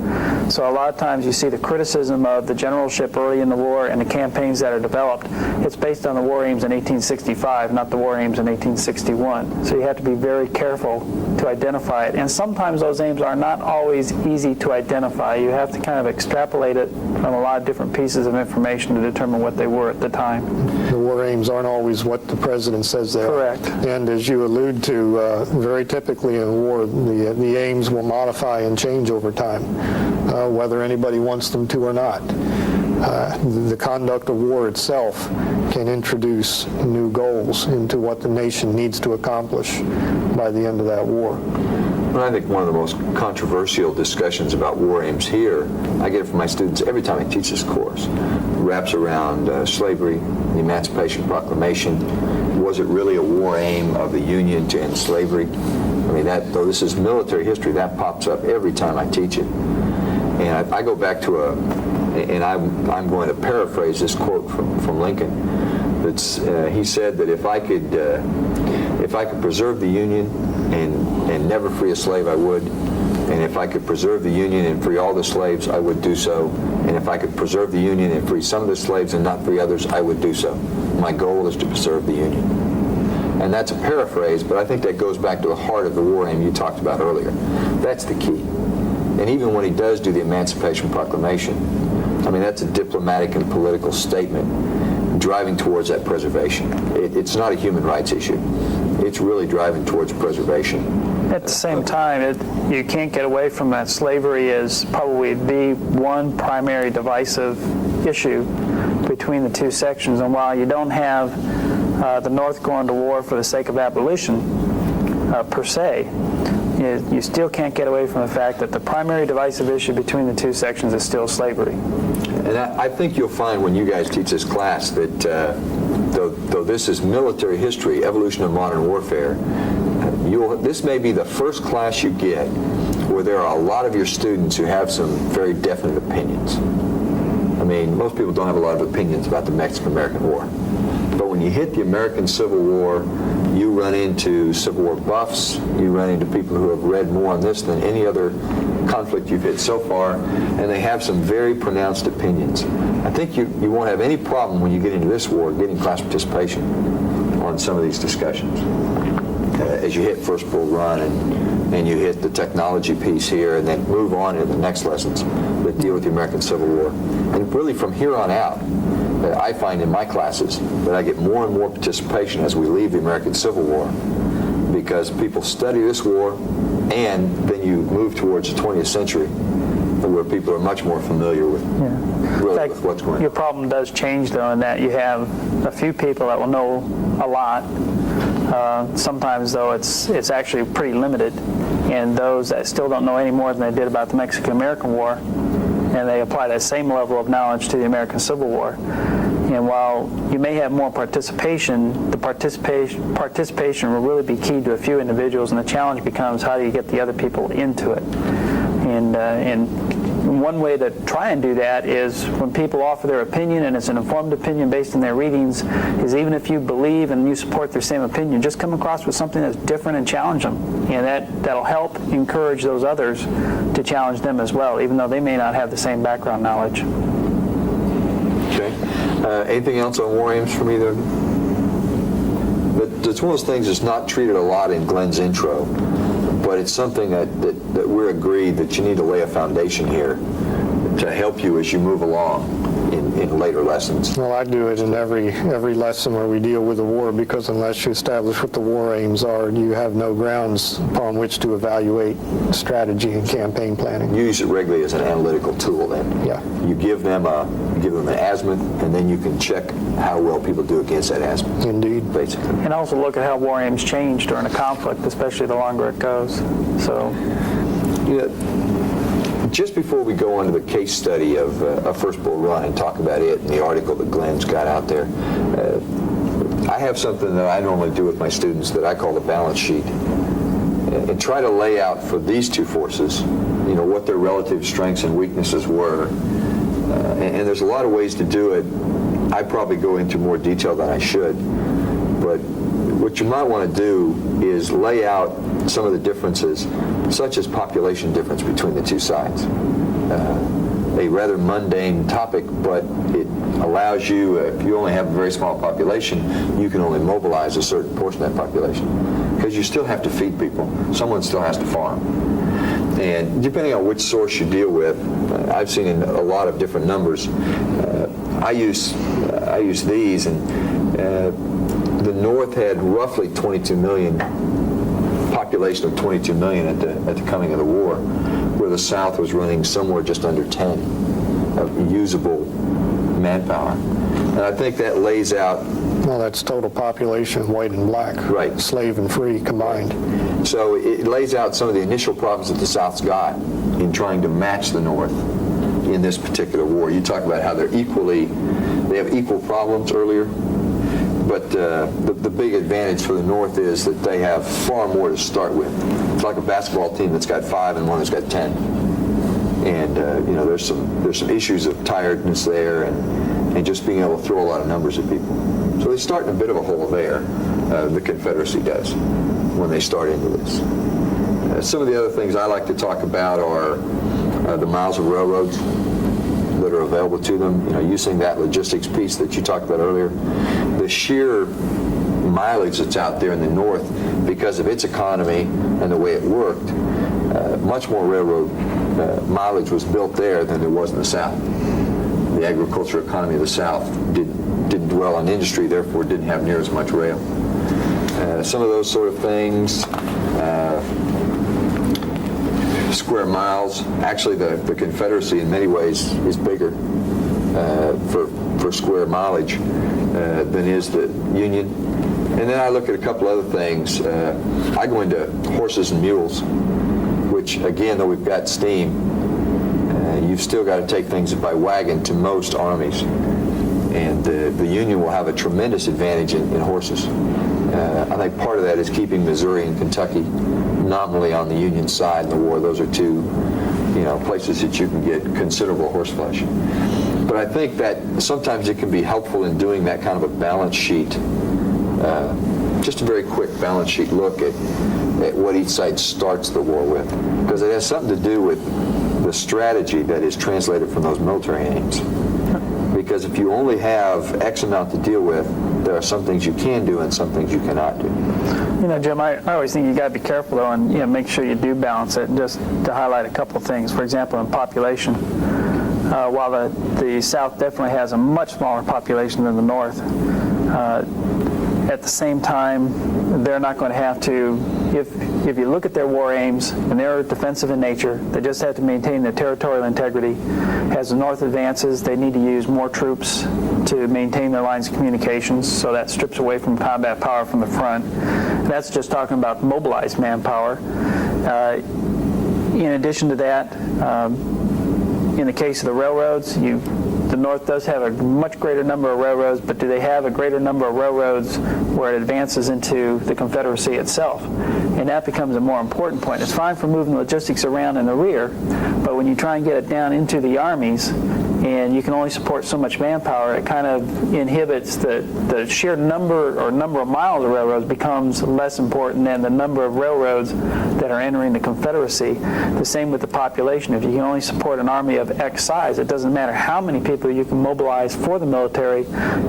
So a lot of times you see the criticism of the generalship early in the war and the campaigns that are developed. It's based on the war aims in 1865, not the war aims in 1861. So you have to be very careful to identify it. And sometimes those aims are not always easy to identify. You have to kind of extrapolate it from a lot of different pieces of information to determine what they were at the time. The war aims aren't always what the president says they are. Correct. And as you allude to, very typically in war, the aims will modify and change over time, whether anybody wants them to or not. The conduct of war itself can introduce new goals into what the nation needs to accomplish by the end of that war. Well, I think one of the most controversial discussions about war aims here, I get it from my students every time I teach this course, wraps around slavery, the Emancipation Proclamation. Was it really a war aim of the Union to end slavery? I mean, though this is military history, that pops up every time I teach it. And I go back to and I'm going to paraphrase this quote from Lincoln. He said that if I could preserve the Union and never free a slave, I would. And if I could preserve the Union and free all the slaves, I would do so. And if I could preserve the Union and free some of the slaves and not free others, I would do so. My goal is to preserve the Union. And that's a paraphrase, but I think that goes back to the heart of the war aim you talked about earlier. That's the key. And even when he does do the Emancipation Proclamation, I mean, that's a diplomatic and political statement driving towards that preservation. It's not a human rights issue. It's really driving towards preservation. At the same time, you can't get away from that. Slavery is probably the one primary divisive issue between the two sections. And while you don't have the North going to war for the sake of abolition per se, you still can't get away from the fact that the primary divisive issue between the two sections is still slavery. And I think you'll find when you guys teach this class that though this is military history, evolution of modern warfare, this may be the first class you get where there are a lot of your students who have some very definite opinions. I mean, most people don't have a lot of opinions about the Mexican-American War. But when you hit the American Civil War, you run into Civil War buffs, you run into people who have read more on this than any other conflict you've hit so far, and they have some very pronounced opinions. I think you won't have any problem when you get into this war getting class participation on some of these discussions. As you hit First Bull Run and you hit the technology piece here and then move on into the next lessons that deal with the American Civil War. And really from here on out, I find in my classes that I get more and more participation as we leave the American Civil War because people study this war and then you move towards the 20th century where people are much more familiar with, really with what's going on. Your problem does change though in that you have a few people that will know a lot. Sometimes though it's actually pretty limited, and those that still don't know any more than they did about the Mexican-American War, and they apply that same level of knowledge to the American Civil War. And while you may have more participation, the participation will really be key to a few individuals, and the challenge becomes how do you get the other people into it. And one way to try and do that is when people offer their opinion, and it's an informed opinion based on their readings, is even if you believe and you support their same opinion, just come across with something that's different and challenge them. And that'll help encourage those others to challenge them as well, even though they may not have the same background knowledge. Okay. Anything else on war aims from either? But it's one of those things that's not treated a lot in Glenn's intro, but it's something that we're agreed that you need to lay a foundation here to help you as you move along in later lessons. Well, I do it in every lesson where we deal with the war, because unless you establish what the war aims are, you have no grounds upon which to evaluate strategy and campaign planning. You use it regularly as an analytical tool then. Yeah. You give them an azimuth, and then you can check how well people do against that azimuth. Indeed. Basically. And also look at how war aims change during a conflict, especially the longer it goes. So, just before we go on to the case study of First Bull Run and talk about it and the article that Glenn's got out there, I have something that I normally do with my students that I call the balance sheet, and try to lay out for these two forces, what their relative strengths and weaknesses were. And there's a lot of ways to do it. I probably go into more detail than I should, but what you might want to do is lay out some of the differences, such as population difference between the two sides. A rather mundane topic, but it allows you, if you only have a very small population, you can only mobilize a certain portion of that population. Because you still have to feed people. Someone still has to farm. And depending on which source you deal with, I've seen in a lot of different numbers. I use these, and the North had roughly 22 million, population of 22 million at the coming of the war, where the South was running somewhere just under 10 of usable manpower. And I think that lays out... Well, that's total population, white and black. Right. Slave and free combined. So it lays out some of the initial problems that the South's got in trying to match the North in this particular war. You talk about how they have equal problems earlier, but the big advantage for the North is that they have far more to start with. It's like a basketball team that's got 5 and one that's got 10. And there's some issues of tiredness there and just being able to throw a lot of numbers at people. So they start in a bit of a hole there, the Confederacy does, when they start into this. Some of the other things I like to talk about are the miles of railroads that are available to them, using that logistics piece that you talked about earlier. The sheer mileage that's out there in the north, because of its economy and the way it worked, much more railroad mileage was built there than there was in the south. The agricultural economy of the south didn't dwell on industry, therefore didn't have near as much rail. Some of those sort of things, square miles. Actually, the Confederacy in many ways is bigger for square mileage than is the Union. And then I look at a couple other things. I go into horses and mules, which again, though we've got steam, you've still got to take things by wagon to most armies. And the Union will have a tremendous advantage in horses. I think part of that is keeping Missouri and Kentucky nominally on the Union side in the war. Those are two, places that you can get considerable horseflesh. But I think that sometimes it can be helpful in doing that kind of a balance sheet, just a very quick balance sheet look at what each side starts the war with, because it has something to do with the strategy that is translated from those military aims. Because if you only have X amount to deal with, there are some things you can do and some things you cannot do. Jim, I always think you got to be careful though, and make sure you do balance it. And just to highlight a couple of things, for example, in population, while the South definitely has a much smaller population than the North, at the same time, they're not going to have to, if you look at their war aims, and they're defensive in nature, they just have to maintain their territorial integrity. As the North advances, they need to use more troops to maintain their lines of communications, so that strips away from combat power from the front. That's just talking about mobilized manpower. In addition to that, in the case of the railroads, the North does have a much greater number of railroads, but do they have a greater number of railroads where it advances into the Confederacy itself? And that becomes a more important point. It's fine for moving logistics around in the rear, but when you try and get it down into the armies, and you can only support so much manpower, it kind of inhibits the sheer number of miles of railroads becomes less important than the number of railroads that are entering the Confederacy. The same with the population. If you can only support an army of X size, it doesn't matter how many people you can mobilize for the military.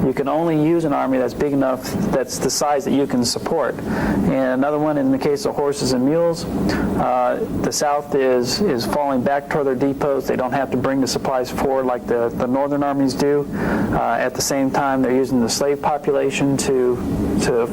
You can only use an army that's big enough, that's the size that you can support. And another one, in the case of horses and mules, the South is falling back toward their depots. They don't have to bring the supplies forward like the northern armies do. At the same time, they're using the slave population to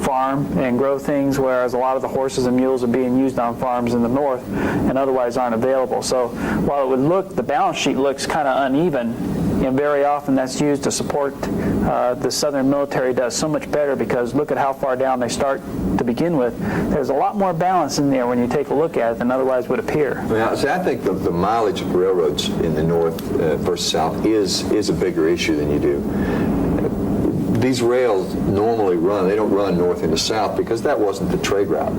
farm and grow things, whereas a lot of the horses and mules are being used on farms in the north and otherwise aren't available. So while the balance sheet looks kind of uneven, and very often that's used to support the Southern military does so much better, because look at how far down they start to begin with. There's a lot more balance in there when you take a look at it than otherwise would appear. Well, see, I think the mileage of railroads in the north versus south is a bigger issue than you do. These rails normally they don't run north into south because that wasn't the trade route.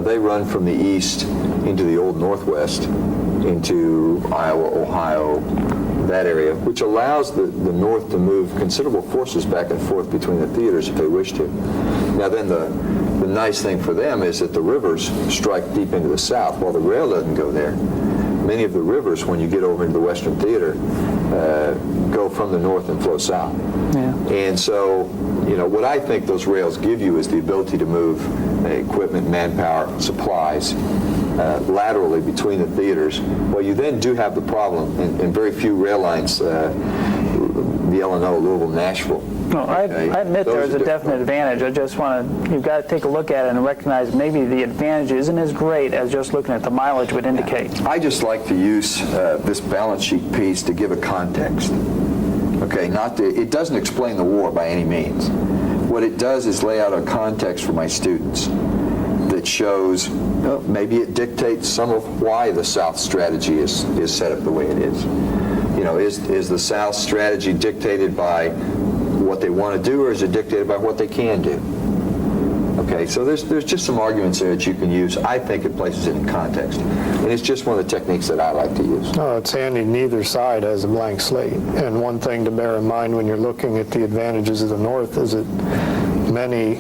They run from the east into the old Northwest, into Iowa, Ohio, that area, which allows the North to move considerable forces back and forth between the theaters if they wish to. Now then, the nice thing for them is that the rivers strike deep into the South, while the rail doesn't go there. Many of the rivers, when you get over into the Western Theater, go from the north and flow south. Yeah. And so, what I think those rails give you is the ability to move equipment, manpower, supplies laterally between the theaters. Well, you then do have the problem, and very few rail lines, the L&O, Louisville, Nashville. No, I admit there's a definite advantage. I just you've got to take a look at it and recognize maybe the advantage isn't as great as just looking at the mileage would indicate. I just like to use this balance sheet piece to give a context. Okay, it doesn't explain the war by any means. What it does is lay out a context for my students that shows, maybe it dictates some of why the South strategy is set up the way it is. Is the South strategy dictated by what they want to do, or is it dictated by what they can do? Okay, so there's just some arguments there that you can use. I think it places it in context. And it's just one of the techniques that I like to use. No, it's handy. Neither side has a blank slate. And one thing to bear in mind when you're looking at the advantages of the North is that many,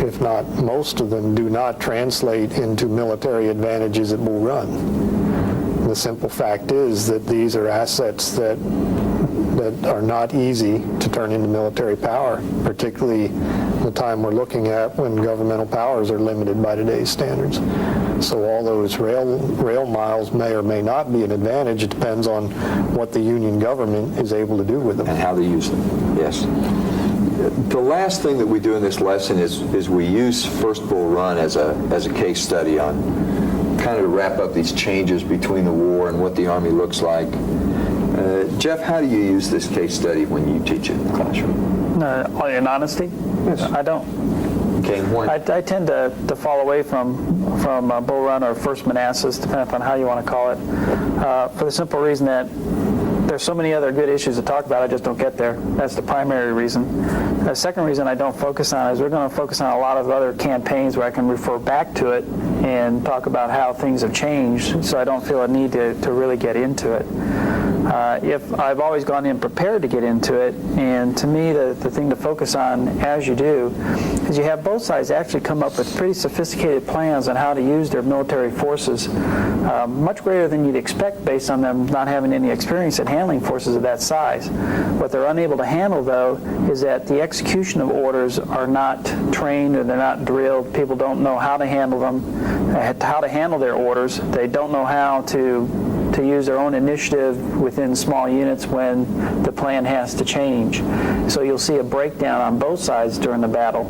if not most of them, do not translate into military advantages at Bull Run. The simple fact is that these are assets that are not easy to turn into military power, particularly the time we're looking at when governmental powers are limited by today's standards. So all those rail miles may or may not be an advantage. It depends on what the Union government is able to do with them. And how they use them, yes. The last thing that we do in this lesson is we use First Bull Run as a case study on kind of to wrap up these changes between the war and what the Army looks like. Jeff, how do you use this case study when you teach it in the classroom? In honesty, Yes. I don't. Okay, and why? I tend to fall away from Bull Run or First Manassas, depending upon how you want to call it, for the simple reason that there's so many other good issues to talk about, I just don't get there. That's the primary reason. The second reason I don't focus on it is we're going to focus on a lot of other campaigns where I can refer back to it and talk about how things have changed, so I don't feel a need to really get into it. If I've always gone in prepared to get into it, and to me the thing to focus on as you do is you have both sides actually come up with pretty sophisticated plans on how to use their military forces, much greater than you'd expect based on them not having any experience at handling forces of that size. What they're unable to handle, though, is that the execution of orders are not trained or they're not drilled. People don't know how to handle them, how to handle their orders. They don't know how to use their own initiative within small units when the plan has to change. So you'll see a breakdown on both sides during the battle.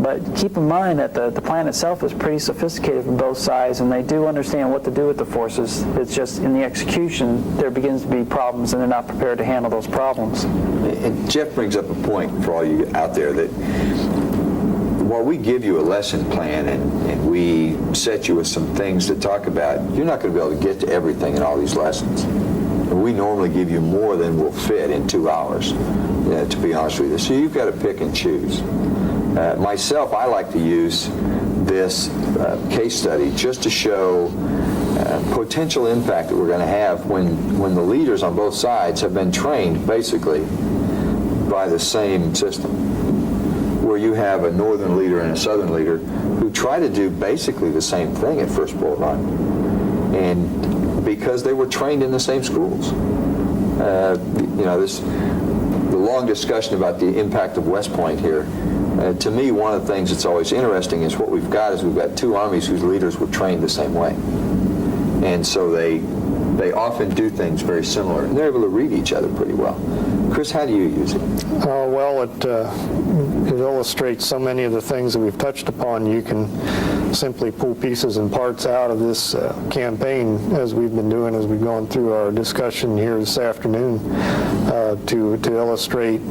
But keep in mind that the plan itself is pretty sophisticated from both sides, and they do understand what to do with the forces. It's just in the execution there begins to be problems, and they're not prepared to handle those problems. And Jeff brings up a point for all you out there that while we give you a lesson plan and we set you with some things to talk about, you're not going to be able to get to everything in all these lessons. And we normally give you more than will fit in 2 hours, to be honest with you. So you've got to pick and choose. Myself, I like to use this case study just to show potential impact that we're going to have when the leaders on both sides have been trained basically by the same system, where you have a northern leader and a southern leader who try to do basically the same thing at First Bull Run, and because they were trained in the same schools. The long discussion about the impact of West Point here, to me, one of the things that's always interesting is what we've got two armies whose leaders were trained the same way, and so they often do things very similar, and they're able to read each other pretty well. Chris, how do you use it? Well, it illustrates so many of the things that we've touched upon. You can simply pull pieces and parts out of this campaign, as we've been doing as we've gone through our discussion here this afternoon, to illustrate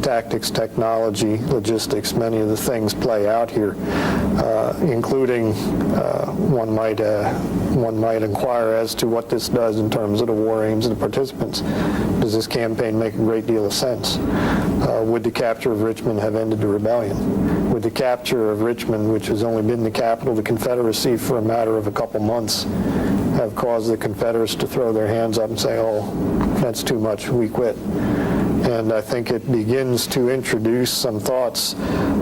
tactics, technology, logistics. Many of the things play out here, including one might inquire as to what this does in terms of the war aims of the participants. Does this campaign make a great deal of sense? Would the capture of Richmond have ended the rebellion? Would the capture of Richmond, which has only been the capital of the Confederacy for a matter of a couple months, have caused the Confederates to throw their hands up and say, oh, that's too much, we quit? And I think it begins to introduce some thoughts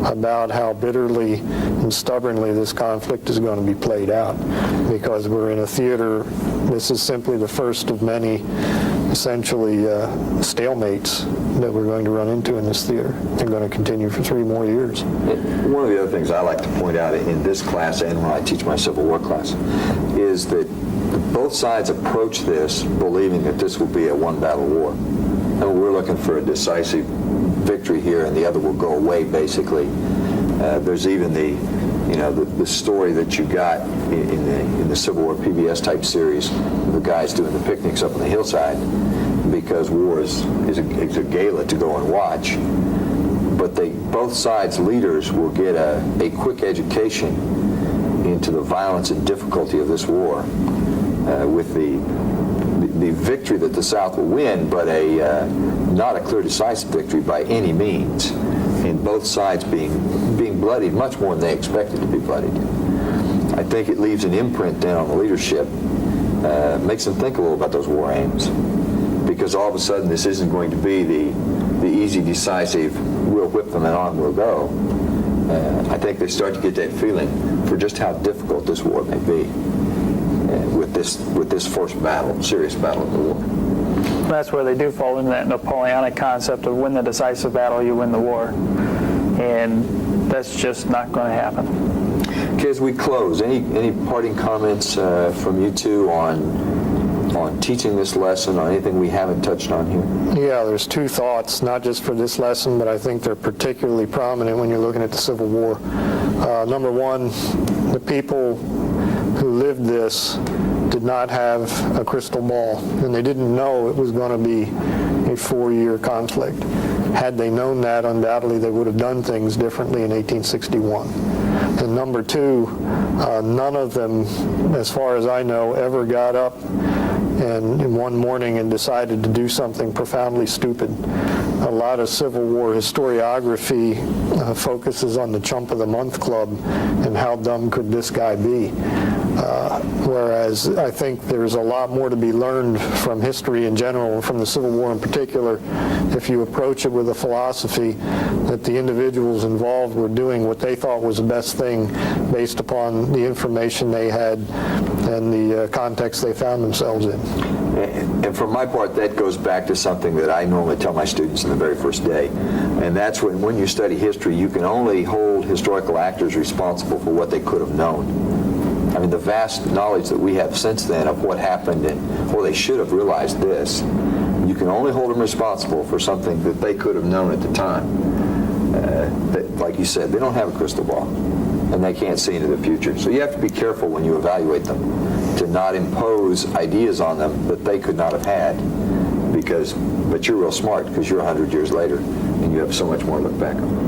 about how bitterly and stubbornly this conflict is going to be played out, because we're in a theater. This is simply the first of many, essentially, stalemates that we're going to run into in this theater. They're going to continue for 3 more years. One of the other things I like to point out in this class and when I teach my Civil War class is that both sides approach this believing that this will be a one-battle war. And we're looking for a decisive victory here, and the other will go away, basically. There's even the story that you got in the Civil War PBS type series, the guys doing the picnics up on the hillside, because war is a gala to go and watch. But both sides' leaders will get a quick education into the violence and difficulty of this war, with the victory that the South will win, but not a clear, decisive victory by any means, and both sides being bloodied much more than they expected to be bloodied. I think it leaves an imprint then on the leadership, makes them think a little about those war aims, because all of a sudden this isn't going to be the easy, decisive, we'll whip them and on we'll go. I think they start to get that feeling for just how difficult this war may be with this first battle, serious battle of the war. That's where they do fall into that Napoleonic concept of win the decisive battle, you win the war. And that's just not going to happen. Okay, as we close, any parting comments from you two on teaching this lesson, on anything we haven't touched on here? Yeah, there's two thoughts, not just for this lesson, but I think they're particularly prominent when you're looking at the Civil War. Number one, the people who lived this did not have a crystal ball, and they didn't know it was going to be a 4-year conflict. Had they known that, undoubtedly they would have done things differently in 1861. And number two, none of them, as far as I know, ever got up and in one morning and decided to do something profoundly stupid. A lot of Civil War historiography focuses on the Chump of the Month Club and how dumb could this guy be. Whereas I think there's a lot more to be learned from history in general and from the Civil War in particular if you approach it with a philosophy that the individuals involved were doing what they thought was the best thing based upon the information they had and the context they found themselves in. And for my part, that goes back to something that I normally tell my students in the very first day, and that's when you study history, you can only hold historical actors responsible for what they could have known. I mean, the vast knowledge that we have since then of what happened, or they should have realized this, you can only hold them responsible for something that they could have known at the time. That, like you said, they don't have a crystal ball, and they can't see into the future. So you have to be careful when you evaluate them to not impose ideas on them that they could not have had, but you're real smart because you're 100 years later, and you have so much more to look back on.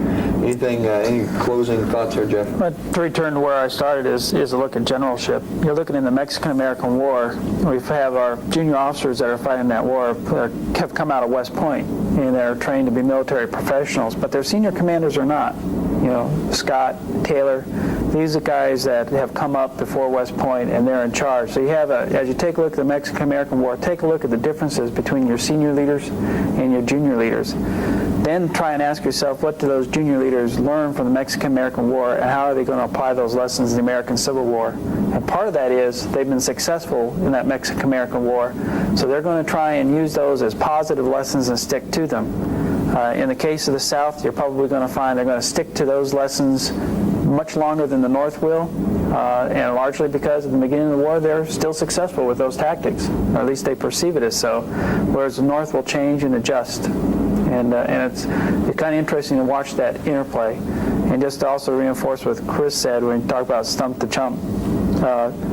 Any closing thoughts here, Jeff? But to return to where I started is a look at generalship. You're looking in the Mexican-American War. We have our junior officers that are fighting that war have come out of West Point, and they're trained to be military professionals, but their senior commanders are not. You know, Scott, Taylor, these are guys that have come up before West Point, and they're in charge. So you have, as you take a look at the Mexican-American War, take a look at the differences between your senior leaders and your junior leaders. Then try and ask yourself, what do those junior leaders learn from the Mexican-American War, and how are they going to apply those lessons in the American Civil War? And part of that is they've been successful in that Mexican-American War, so they're going to try and use those as positive lessons and stick to them. In the case of the South, you're probably going to find they're going to stick to those lessons much longer than the North will, and largely because at the beginning of the war they're still successful with those tactics, or at least they perceive it as so, whereas the North will change and adjust. And it's kind of interesting to watch that interplay. And just to also reinforce what Chris said when he talked about stump the chump,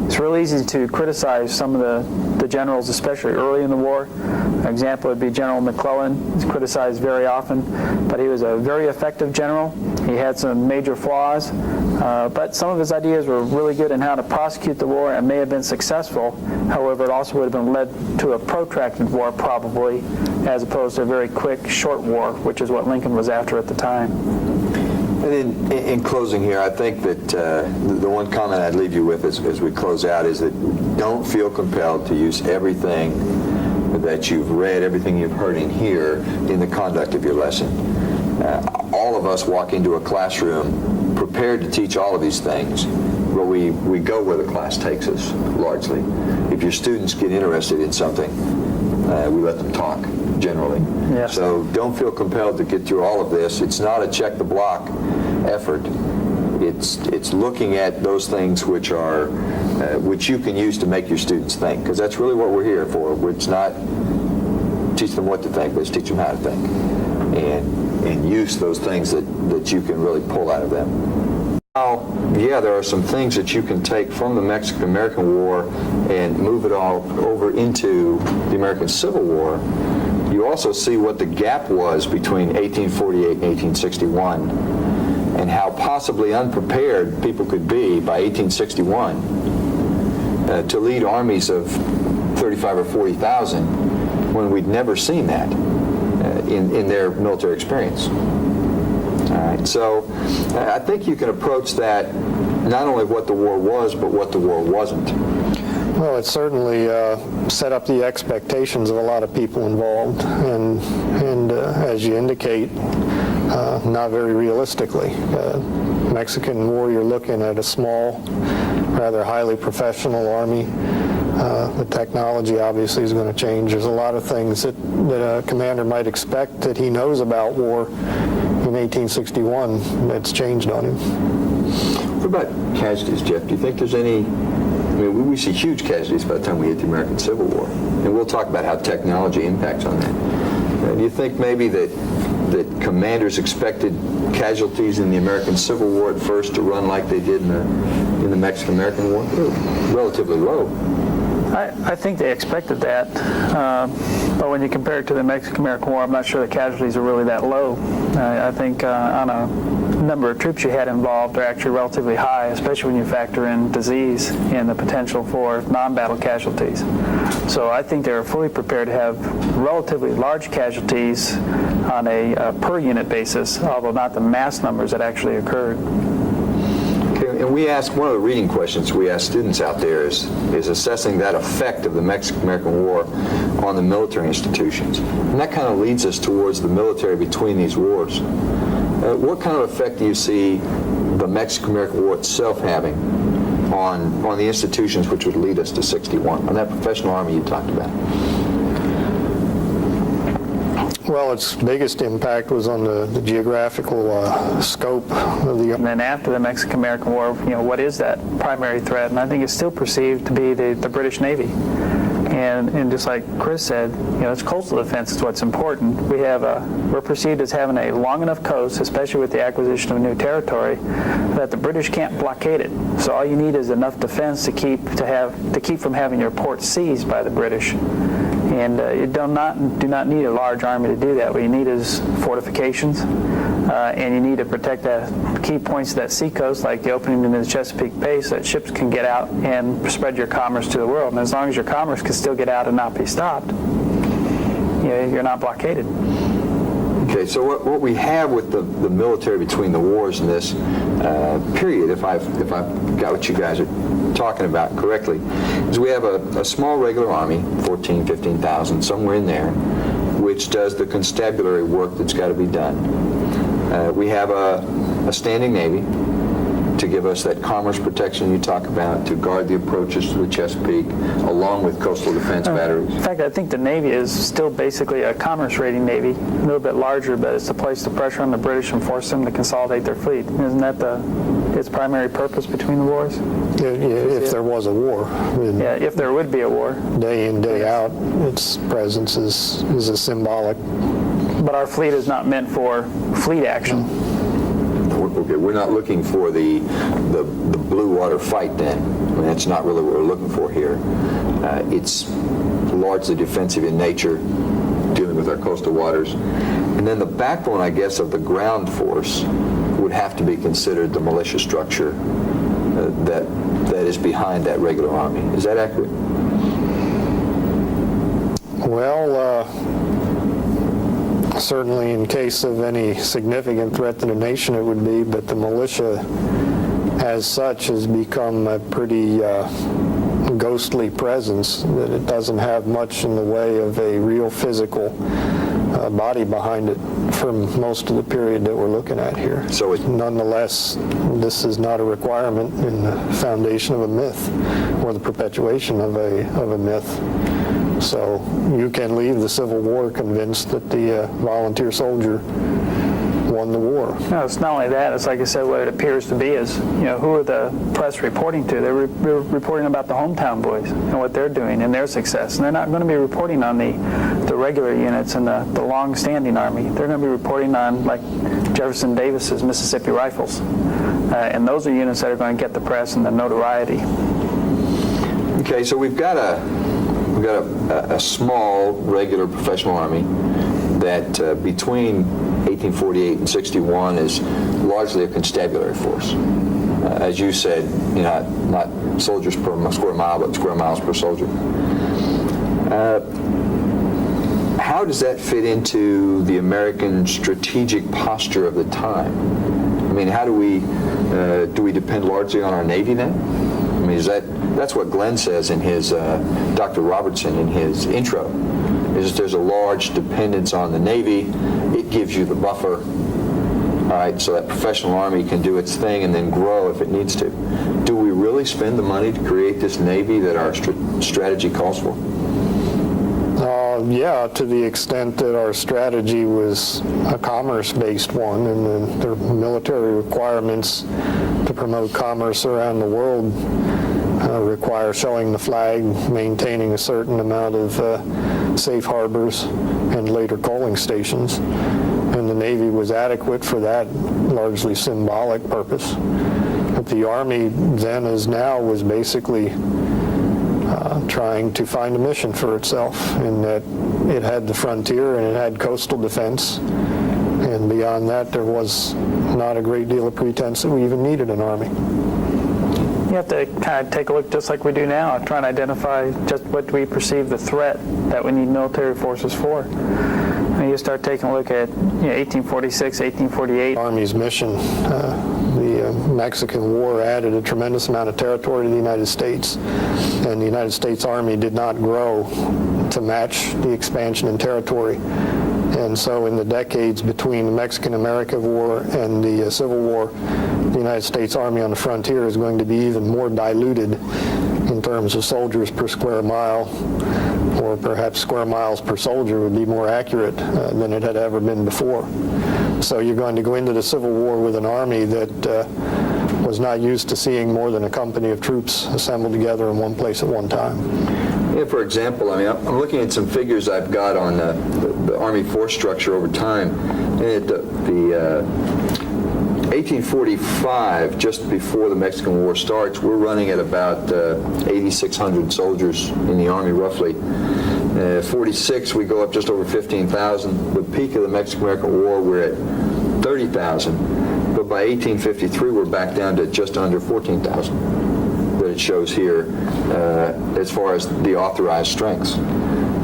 it's real easy to criticize some of the generals, especially early in the war. An example would be General McClellan. He's criticized very often, but he was a very effective general. He had some major flaws, but some of his ideas were really good in how to prosecute the war and may have been successful. However, it also would have been led to a protracted war probably, as opposed to a very quick, short war, which is what Lincoln was after at the time. And in closing here, I think that the one comment I'd leave you with as we close out is that don't feel compelled to use everything that you've read, everything you've heard in here in the conduct of your lesson. All of us walk into a classroom prepared to teach all of these things, but we go where the class takes us, largely. If your students get interested in something, we let them talk, generally. Yes. So don't feel compelled to get through all of this. It's not a check the block effort. It's looking at those things which are which you can use to make your students think, because that's really what we're here for. It's not teach them what to think, but it's teach them how to think, and use those things that you can really pull out of them. Now, yeah, there are some things that you can take from the Mexican-American War and move it all over into the American Civil War. You also see what the gap was between 1848 and 1861, and how possibly unprepared people could be by 1861 to lead armies of 35 or 40,000 when we'd never seen that in their military experience. All right, so I think you can approach that not only what the war was, but what the war wasn't. Well, it certainly set up the expectations of a lot of people involved, and as you indicate, not very realistically. Mexican War, you're looking at a small, rather highly professional army. The technology obviously is going to change. There's a lot of things that a commander might expect that he knows about war in 1861 that's changed on him. What about casualties, Jeff? Do you think there's any, I mean, we see huge casualties by the time we hit the American Civil War, and we'll talk about how technology impacts on that. Do you think maybe that commanders expected casualties in the American Civil War at first to run like they did in the Mexican-American War? Relatively low. I think they expected that, but when you compare it to the Mexican-American War, I'm not sure the casualties are really that low. I think on a number of troops you had involved are actually relatively high, especially when you factor in disease and the potential for non-battle casualties. So I think they were fully prepared to have relatively large casualties on a per unit basis, although not the mass numbers that actually occurred. And we ask, one of the reading questions we ask students out there is assessing that effect of the Mexican-American War on the military institutions. And that kind of leads us towards the military between these wars. What kind of effect do you see the Mexican-American War itself having on the institutions which would lead us to 61, on that professional army you talked about? Well, its biggest impact was on the geographical scope of the. And then after the Mexican-American War, what is that primary threat? And I think it's still perceived to be the British Navy. And just like Chris said, it's coastal defense is what's important. We're perceived as having a long enough coast, especially with the acquisition of new territory, that the British can't blockade it. So all you need is enough defense to keep from having your port seized by the British. And you do not need a large army to do that. What you need is fortifications, and you need to protect the key points of that seacoast, like the opening into the Chesapeake Bay, so that ships can get out and spread your commerce to the world. And as long as your commerce can still get out and not be stopped, you're not blockaded. Okay, so what we have with the military between the wars in this period, if I've got what you guys are talking about correctly, is we have a small regular army, 14, 15,000, somewhere in there, which does the constabulary work that's got to be done. We have a standing Navy to give us that commerce protection you talk about, to guard the approaches to the Chesapeake, along with coastal defense batteries. In fact, I think the Navy is still basically a commerce rating Navy, a little bit larger, but it's to place the pressure on the British and force them to consolidate their fleet. Isn't that its primary purpose between the wars? Yeah, if there was a war. Yeah, if there would be a war. Day in, day out, its presence is a symbolic. But our fleet is not meant for fleet action. Okay, we're not looking for the blue water fight then. I mean, that's not really what we're looking for here. It's largely defensive in nature, dealing with our coastal waters. And then the backbone, I guess, of the ground force would have to be considered the militia structure that is behind that regular army. Is that accurate? Well, certainly in case of any significant threat to the nation it would be, but the militia as such has become a pretty ghostly presence, that it doesn't have much in the way of a real physical body behind it for most of the period that we're looking at here. So nonetheless, this is not a requirement in the foundation of a myth or the perpetuation of a myth. So you can leave the Civil War convinced that the volunteer soldier won the war. No, it's not only that. It's like I said, what it appears to be is, who are the press reporting to? They're reporting about the hometown boys and what they're doing and their success. And they're not going to be reporting on the regular units and the long-standing army. They're going to be reporting on, like, Jefferson Davis's Mississippi Rifles. And those are units that are going to get the press and the notoriety. Okay, so we've got a small, regular professional army that between 1848 and 61 is largely a constabulary force. As you said, not soldiers per square mile, but square miles per soldier. How does that fit into the American strategic posture of the time? I mean, how do we depend largely on our Navy then? I mean, that's what Glenn says in his, Dr. Robertson in his intro, is there's a large dependence on the Navy. It gives you the buffer. all right, so that professional Army can do its thing and then grow if it needs to. Do we really spend the money to create this Navy that our strategy calls for? Yeah, to the extent that our strategy was a commerce-based one, and then the military requirements to promote commerce around the world require showing the flag, maintaining a certain amount of safe harbors, and later coaling stations. And the Navy was adequate for that largely symbolic purpose. But the Army then as now was basically trying to find a mission for itself, in that it had the frontier and it had coastal defense, and beyond that there was not a great deal of pretense that we even needed an Army. You have to kind of take a look just like we do now, try and identify just what we perceive the threat that we need military forces for. And you start taking a look at 1846, 1848. Army's mission, the Mexican War added a tremendous amount of territory to the United States, and the United States Army did not grow to match the expansion in territory. And so in the decades between the Mexican-American War and the Civil War, the United States Army on the frontier is going to be even more diluted in terms of soldiers per square mile, or perhaps square miles per soldier would be more accurate than it had ever been before. So you're going to go into the Civil War with an army that was not used to seeing more than a company of troops assembled together in one place at one time. Yeah, for example, I mean, I'm looking at some figures I've got on the Army force structure over time. And at the 1845, just before the Mexican War starts, we're running at about 8,600 soldiers in the Army, roughly. 46, we go up just over 15,000. The peak of the Mexican-American War, we're at 30,000. But by 1853, we're back down to just under 14,000 that it shows here as far as the authorized strengths.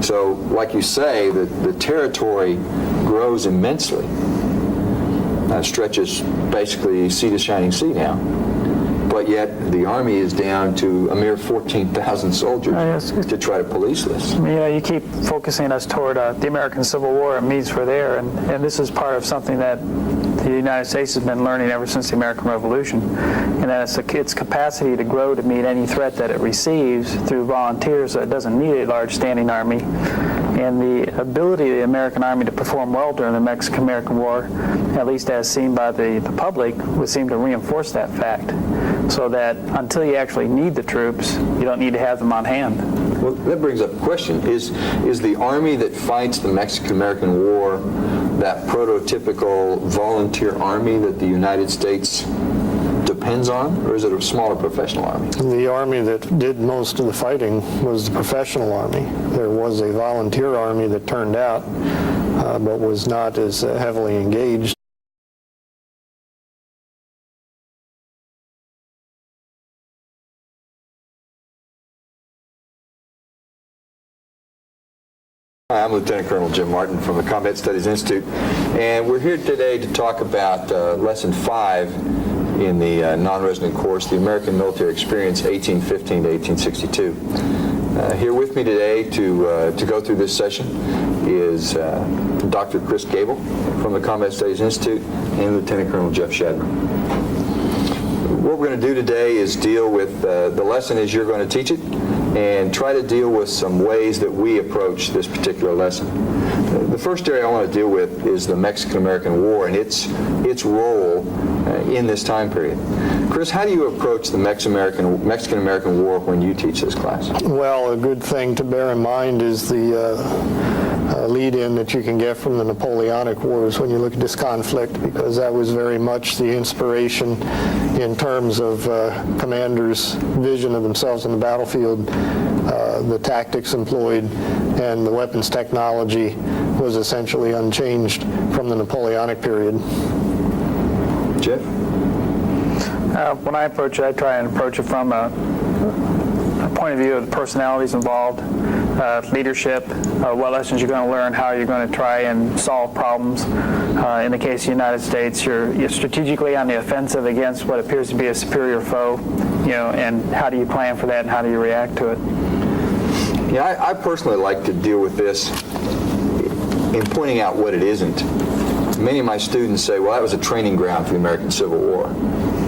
So, like you say, the territory grows immensely. Stretches basically sea to shining sea now. But yet the Army is down to a mere 14,000 soldiers to try to police this. You keep focusing us toward the American Civil War and needs for there, and this is part of something that the United States has been learning ever since the American Revolution, and that it's its capacity to grow to meet any threat that it receives through volunteers, so it doesn't need a large standing army. And the ability of the American Army to perform well during the Mexican-American War, at least as seen by the public, would seem to reinforce that fact. So that until you actually need the troops, you don't need to have them on hand. Well, that brings up a question. Is the Army that fights the Mexican-American War that prototypical volunteer Army that the United States depends on, or is it a smaller professional Army? The Army that did most of the fighting was the professional Army. There was a volunteer Army that turned out, but was not as heavily engaged. Hi, I'm Lieutenant Colonel Jim Martin from the Combat Studies Institute, and we're here today to talk about Lesson 5 in the non-resident course, the American Military Experience 1815 to 1862. Here with me today to go through this session is Dr. Chris Gable from the Combat Studies Institute and Lieutenant Colonel Jeff Shadman. What we're going to do today is deal with the lesson as you're going to teach it, and try to deal with some ways that we approach this particular lesson. The first area I want to deal with is the Mexican-American War and its role in this time period. Chris, how do you approach the Mexican-American War when you teach this class? Well, a good thing to bear in mind is the lead-in that you can get from the Napoleonic Wars when you look at this conflict, because that was very much the inspiration in terms of commanders' vision of themselves on the battlefield. The tactics employed and the weapons technology was essentially unchanged from the Napoleonic period. Jeff? When I approach it, I try and approach it from a point of view of the personalities involved, leadership, what lessons you're going to learn, how you're going to try and solve problems. In the case of the United States, you're strategically on the offensive against what appears to be a superior foe, and how do you plan for that and how do you react to it? Yeah, I personally like to deal with this in pointing out what it isn't. Many of my students say, well, that was a training ground for the American Civil War.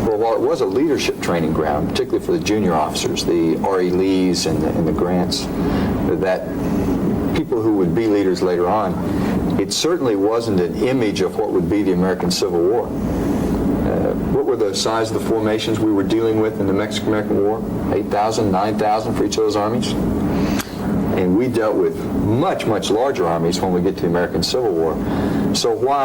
Well, while it was a leadership training ground, particularly for the junior officers, the R.E. Lees and the Grants, that people who would be leaders later on, it certainly wasn't an image of what would be the American Civil War. What were the size of the formations we were dealing with in the Mexican-American War? 8,000, 9,000 for each of those armies? And we dealt with much, much larger armies when we get to the American Civil War. So while